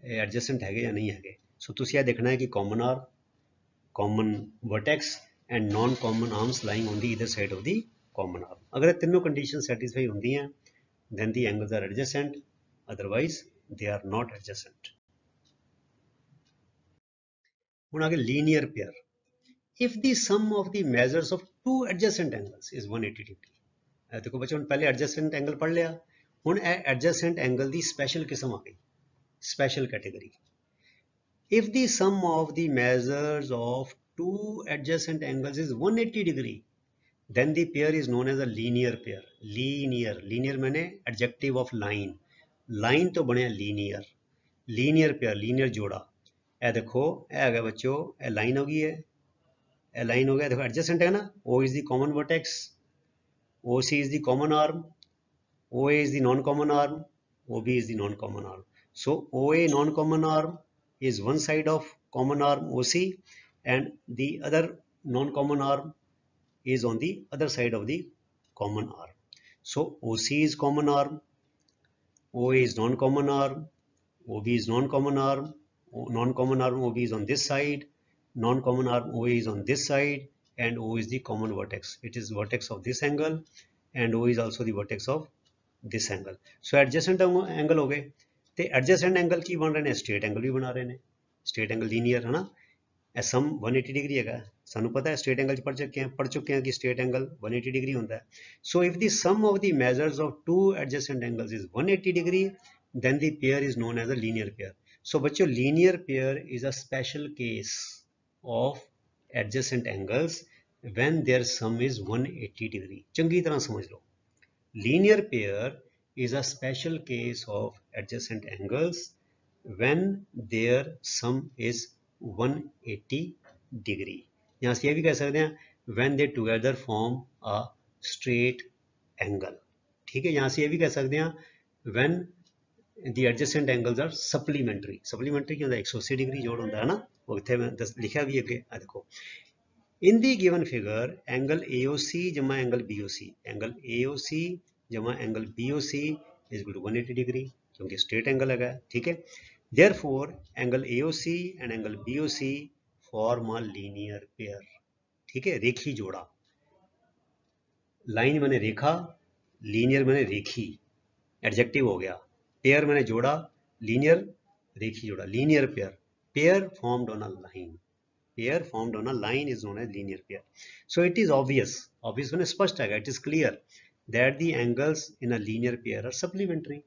ਐਡਜੈਸੈਂਟ ਹੈਗੇ ਜਾਂ ਨਹੀਂ ਹੈਗੇ. ਸੋ ਤੁਸੀਂ ਇਹ ਦੇਖਣਾ ਹੈ ਕਿ common arm, common vertex and non common arms lying on the either side of the common arm. ਅਗਰ ਇਹ ਤਿੰਨੋਂ ਕੰਡੀਸ਼ਨ ਸੈਟੀਸਫਾਈ ਹੁੰਦੀਆਂ then the angles are adjacent, otherwise they are not adjacent. ਹੁਣ ਆਗੇ linear pair. If the sum of the measures of two adjacent angles is 180 degree. देखो बच्चों पहले adjacent angle पढ़ लिया, ਹੁਣ ਇਹ adjacent angle ਦੀ special किस्म आ गई, special category. If the sum of the measures of two adjacent angles is 180 degree, then the pair is known as a linear pair. linear मैंने adjective of line तो बने linear pair, linear जोड़ा. ए देखो ए आ गया बच्चों, ए line हो गई है, ए लाइन हो गया, देखो adjacent है ना. O is the common vertex, OC is the common arm, OA is the non-common arm, OB is the non-common arm. So OA non-common arm is one side of common arm OC and the other non-common arm is on the other side of the common arm. So OC is common arm, OA is non-common arm, OB is non-common arm, non-common arm OB is on this side, non-common arm OA is on this side, and O is the common vertex. It is vertex of this angle and O is also the vertex of this angle. So adjacent angle हो गए, ते adjacent angle की बन रहे हैं, straight angle भी बना रहे हैं, straight angle linear है ना. सम 180 डिग्री है, सानू पता है स्ट्रेट एंगल पढ़ चुके हैं कि स्ट्रेट एंगल 180 डिग्री होता है. So if the sum of the measures of two adjacent angles is 180 degree then the pair is known as a linear pair. So बच्चों linear pair is a special case of adjacent angles when their sum is 180 degree. चंगी तरह समझ लो, linear pair is a special case of adjacent angles when their sum is 180 degree. यहाँ से ये भी कह सकते हैं when they together form a straight angle. ठीक है, यहाँ से ये भी कह सकते हैं when the adjacent angles are supplementary. supplementary क्या होता है, 180 डिग्री जोड़ होता है ना, वो इतने में लिखा भी है. देखो in the given figure angle AOC जमा angle BOC, angle AOC जमा angle BOC is equal to 180 degree क्योंकि straight angle है. ठीक है, therefore angle AOC and angle BOC form a linear pair. ठीक है, रेखी जोड़ा. लाइन मैंने रेखा, लीनियर मैंने रेखी, एडजेक्टिव हो गया. पेयर मैंने जोड़ा, लीनियर रेखी जोड़ा, linear pair. Pair formed on a line, pair formed on a line is known as linear pair. So it is obvious मैंने स्पष्ट है, it is clear that the angles in a linear pair are supplementary.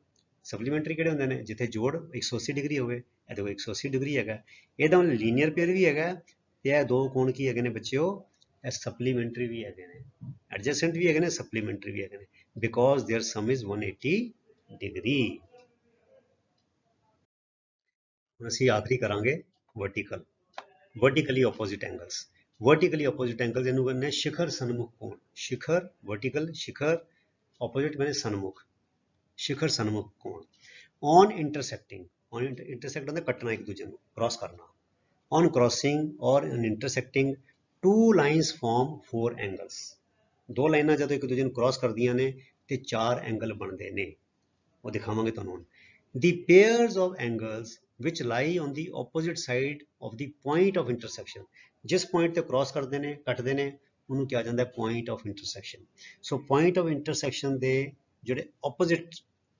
Supplementary ਕਿਹੜੇ ਹੁੰਦੇ ਨੇ, ਜਿੱਥੇ ਜੋੜ 180 degree ਹੋਵੇ. ਇਹ ਦੇਖੋ 180 ਡਿਗਰੀ ਹੈਗਾ, ਇਹਦਾ ਮਤਲਬ ਲੀਨੀਅਰ ਪੇਅਰ ਵੀ ਹੈਗਾ ਤੇ ਇਹ ਦੋ ਕੋਣ ਕੀ ਹੈਗੇ ਨੇ ਬੱਚਿਓ, ਇਹ ਸਪਲੀਮੈਂਟਰੀ ਵੀ ਹੈਗੇ ਨੇ, ਐਡਜੈਸੈਂਟ ਵੀ ਹੈਗੇ ਨੇ, ਸਪਲੀਮੈਂਟਰੀ ਵੀ ਹੈਗੇ ਨੇ, because their sum is 180 degree. ਹੁਣ ਅਸੀਂ ਆਖਰੀ ਕਰਾਂਗੇ vertical, vertically opposite angles. Vertically opposite angles ਇਹਨੂੰ ਕਹਿੰਦੇ ਨੇ शिखर सन्मुख कोण. शिखर वर्टिकल, शिखर ऑपोजिट मैंने सन्मुख, शिखर सन्मुख कोण. ऑन इंटरसेक्टिंग, ऑन इंटरसेक्ट होता है कटना, एक दूसरे को क्रॉस करना. ऑन क्रॉसिंग और on intersecting two lines form 4 angles. दो लाइना जो एक दूसरे को क्रॉस कर दिया ने ਤੇ 4 ਐਂਗਲ ਬਣਦੇ ਨੇ, ਉਹ ਦਿਖਾਵਾਂਗੇ ਤੁਹਾਨੂੰ ਹੁਣ। The pairs of angles which lie on the opposite side of the point of intersection, ਜਿਸ ਪੁਆਇੰਟ ਤੇ ਕ੍ਰਾਸ ਕਰਦੇ ਨੇ, ਕੱਟਦੇ ਨੇ, ਉਹਨੂੰ ਕਿਹਾ ਜਾਂਦਾ ਹੈ point of intersection. So point of intersection ਦੇ ਜਿਹੜੇ ਆਪੋਜ਼ਿਟ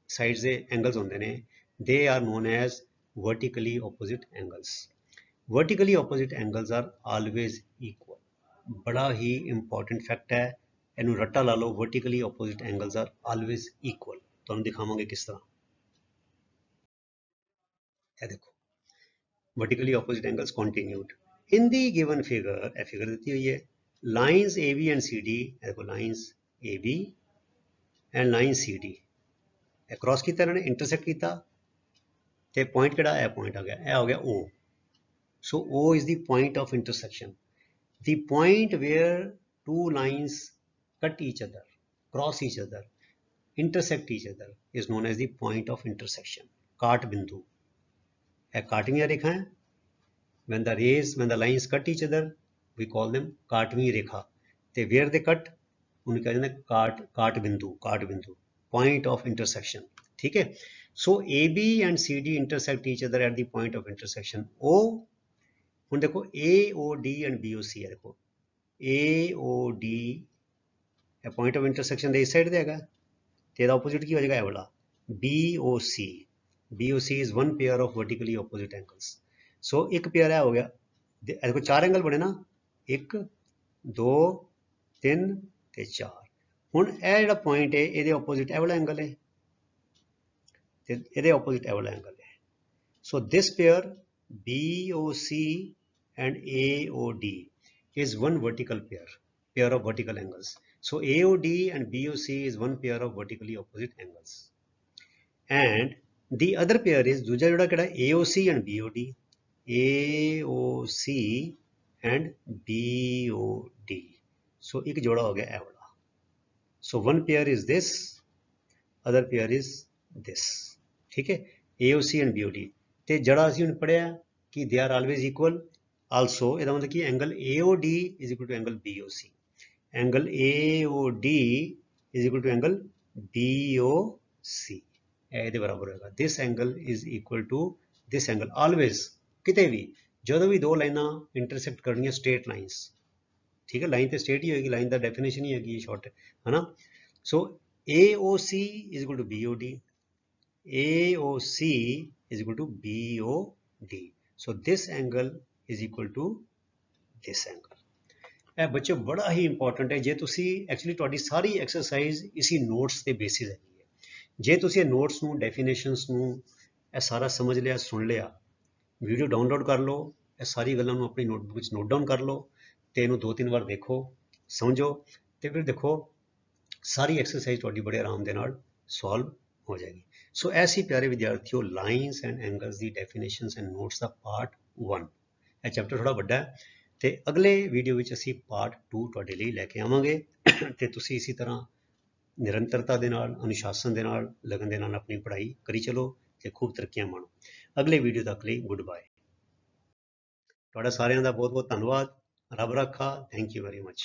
ਸਾਈਡਸ ਦੇ ਐਂਗਲਸ ਹੁੰਦੇ ਨੇ, they are known as vertically opposite angles. Vertically opposite angles are always equal. ਬੜਾ ਹੀ ਇੰਪੋਰਟੈਂਟ ਫੈਕਟ ਹੈ, ਇਹਨੂੰ ਰੱਟਾ ਲਾ ਲਓ, vertically opposite angles are always equal। ਤੁਹਾਨੂੰ ਦਿਖਾਵਾਂਗੇ ਕਿਸ ਤਰ੍ਹਾਂ। ਇਹ ਦੇਖੋ, vertically opposite angles continued in the given figure, ਇਹ ਫਿਗਰ ਦਿੱਤੀ ਹੋਈ ਹੈ, lines AB and CD, ਇਹ ਦੇਖੋ lines AB and line CD, ਇਹ cross ਕੀਤਾ ਇਹਨਾਂ ਨੇ, intersect ਕੀਤਾ, ਤੇ point ਕਿਹੜਾ, ਇਹ point ਆ ਗਿਆ, ਇਹ ਹੋ ਗਿਆ O। So O is the point of intersection. The point where two lines cut each other, cross each other, intersect each other is known as the point of intersection, काट बिंदु। ਇਹ ਕਾਟਵੀਆਂ ਰੇਖਾ ਹੈ। when the lines cut each other, we call them ਕਾਟਵੀਂ ਰੇਖਾ, ਤੇ where they cut, ਉਹਨੂੰ ਕਿਹਾ ਜਾਂਦਾ ਕਾਟ ਬਿੰਦੂ, point of intersection, ਠੀਕ ਹੈ। So AB and CD intersect each other at the point of intersection O। ਹੁਣ ਦੇਖੋ AOD and BOC ਹੈ, ਦੇਖੋ AOD ਇਹ ਪੁਆਇੰਟ ਆਫ ਇੰਟਰਸੈਕਸ਼ਨ ਦੇ ਇਸ ਸਾਈਡ ਤੇ ਹੈਗਾ, ਤੇ ਇਹਦਾ ਆਪੋਜ਼ਿਟ ਕੀ ਹੋ ਜਾਏਗਾ, ਇਹ ਵਾਲਾ BOC। BOC is one pair of vertically opposite angles। ਸੋ ਇੱਕ ਪੇਅਰ ਹੈ ਹੋ ਗਿਆ, ਦੇਖੋ 4 ਐਂਗਲ ਬਣੇ ਨਾ, 1 2 3 ਤੇ 4। ਹੁਣ ਇਹ ਜਿਹੜਾ ਪੁਆਇੰਟ ਹੈ, ਇਹਦੇ ਆਪੋਜ਼ਿਟ ਇਹ ਵਾਲਾ ਐਂਗਲ ਹੈ, ਤੇ ਇਹਦੇ ਆਪੋਜ਼ਿਟ ਇਹ ਵਾਲਾ ਐਂਗਲ ਹੈ। ਸੋ ਦਿਸ pair BOC and AOD is one vertical pair of vertical angles। So AOD and BOC is one pair of vertically opposite angles, and the other pair is ਦੂਜਾ ਜਿਹੜਾ ਕਿਹੜਾ AOC and BOD, AOC and BOD। so ਇੱਕ ਜੋੜਾ ਹੋ ਗਿਆ ਇਹ ਵਾਲਾ। so one pair is this, other pair is this, ਠੀਕ ਹੈ, AOC and BOD। ਤੇ ਜਿਹੜਾ ਅਸੀਂ ਹੁਣ ਪੜਿਆ ਕਿ they are always equal, also ਇਹਦਾ ਮਤਲਬ ਕਿ angle AOD is equal to angle BOC, angle AOD is equal to angle BOC, ਇਹਦੇ ਬਰਾਬਰ ਹੋਏਗਾ। this angle is equal to this angle always, ਕਿਤੇ ਵੀ ਜਦੋਂ ਵੀ ਦੋ ਲਾਈਨਾਂ ਇੰਟਰਸੈਕਟ ਕਰਨੀਆਂ ਸਟ੍ਰੇਟ ਲਾਈਨਸ, ਠੀਕ ਹੈ, ਲਾਈਨ ਤੇ ਸਟ੍ਰੇਟ ਹੀ ਹੋਏਗੀ, ਲਾਈਨ ਦਾ ਡੈਫੀਨੇਸ਼ਨ ਹੀ ਹੈਗੀ ਸ਼ਾਰਟ, ਹੈ ਨਾ। ਸੋ AOC is equal to BOD, AOC is equal to BOD। so this angle is equal to this angle। ਇਹ ਬੱਚੇ ਬੜਾ ਹੀ ਇੰਪੋਰਟੈਂਟ ਹੈ। ਜੇ ਤੁਸੀਂ ਐਕਚੁਅਲੀ ਤੁਹਾਡੀ ਸਾਰੀ ਐਕਸਰਸਾਈਜ਼ ਇਸੀ ਨੋਟਸ ਤੇ ਬੇਸਿਸ ਹੈਗੀ ਹੈ। ਜੇ ਤੁਸੀਂ ਇਹ ਨੋਟਸ ਨੂੰ, ਡੈਫੀਨੇਸ਼ਨਸ ਨੂੰ ਇਹ ਸਾਰਾ ਸਮਝ ਲਿਆ, ਸੁਣ ਲਿਆ, ਵੀਡੀਓ ਡਾਊਨਲੋਡ ਕਰ ਲਓ, ਇਹ ਸਾਰੀ ਗੱਲਾਂ ਨੂੰ ਆਪਣੀ ਨੋਟਬੁੱਕ ਵਿੱਚ ਨੋਟ ਡਾਊਨ ਕਰ ਲਓ, ਤੇ ਇਹਨੂੰ 2-3 ਵਾਰ ਦੇਖੋ, ਸਮਝੋ, ਤੇ ਫਿਰ ਦੇਖੋ ਸਾਰੀ ਐਕਸਰਸਾਈਜ਼ ਤੁਹਾਡੀ ਬੜੇ ਆਰਾਮ ਦੇ ਨਾਲ ਸੋਲਵ ਹੋ ਜਾਏਗੀ। ਸੋ ਐਸੀ ਪਿਆਰੇ ਵਿਦਿਆਰਥੀਓ, lines and angles the definitions and notes the part 1, ਇਹ ਚੈਪਟਰ ਥੋੜਾ ਵੱਡਾ ਹੈ, ਤੇ ਅਗਲੇ ਵੀਡੀਓ ਵਿੱਚ ਅਸੀਂ ਪਾਰਟ 2 ਤੁਹਾਡੇ ਲਈ ਲੈ ਕੇ ਆਵਾਂਗੇ, ਤੇ ਤੁਸੀਂ ਇਸੇ ਤਰ੍ਹਾਂ ਨਿਰੰਤਰਤਾ ਦੇ ਨਾਲ, ਅਨੁਸ਼ਾਸਨ ਦੇ ਨਾਲ, ਲਗਨ ਦੇ ਨਾਲ ਆਪਣੀ ਪੜ੍ਹਾਈ ਕਰੀ ਚਲੋ ਤੇ ਖੂਬ ਤਰੱਕੀਆਂ ਮਾਣੋ। ਅਗਲੇ ਵੀਡੀਓ ਤੱਕ ਲਈ ਗੁੱਡ ਬਾਏ। ਤੁਹਾਡਾ ਸਾਰਿਆਂ ਦਾ ਬਹੁਤ ਬਹੁਤ ਧੰਨਵਾਦ। ਰੱਬ ਰਾਖਾ। Thank you very much.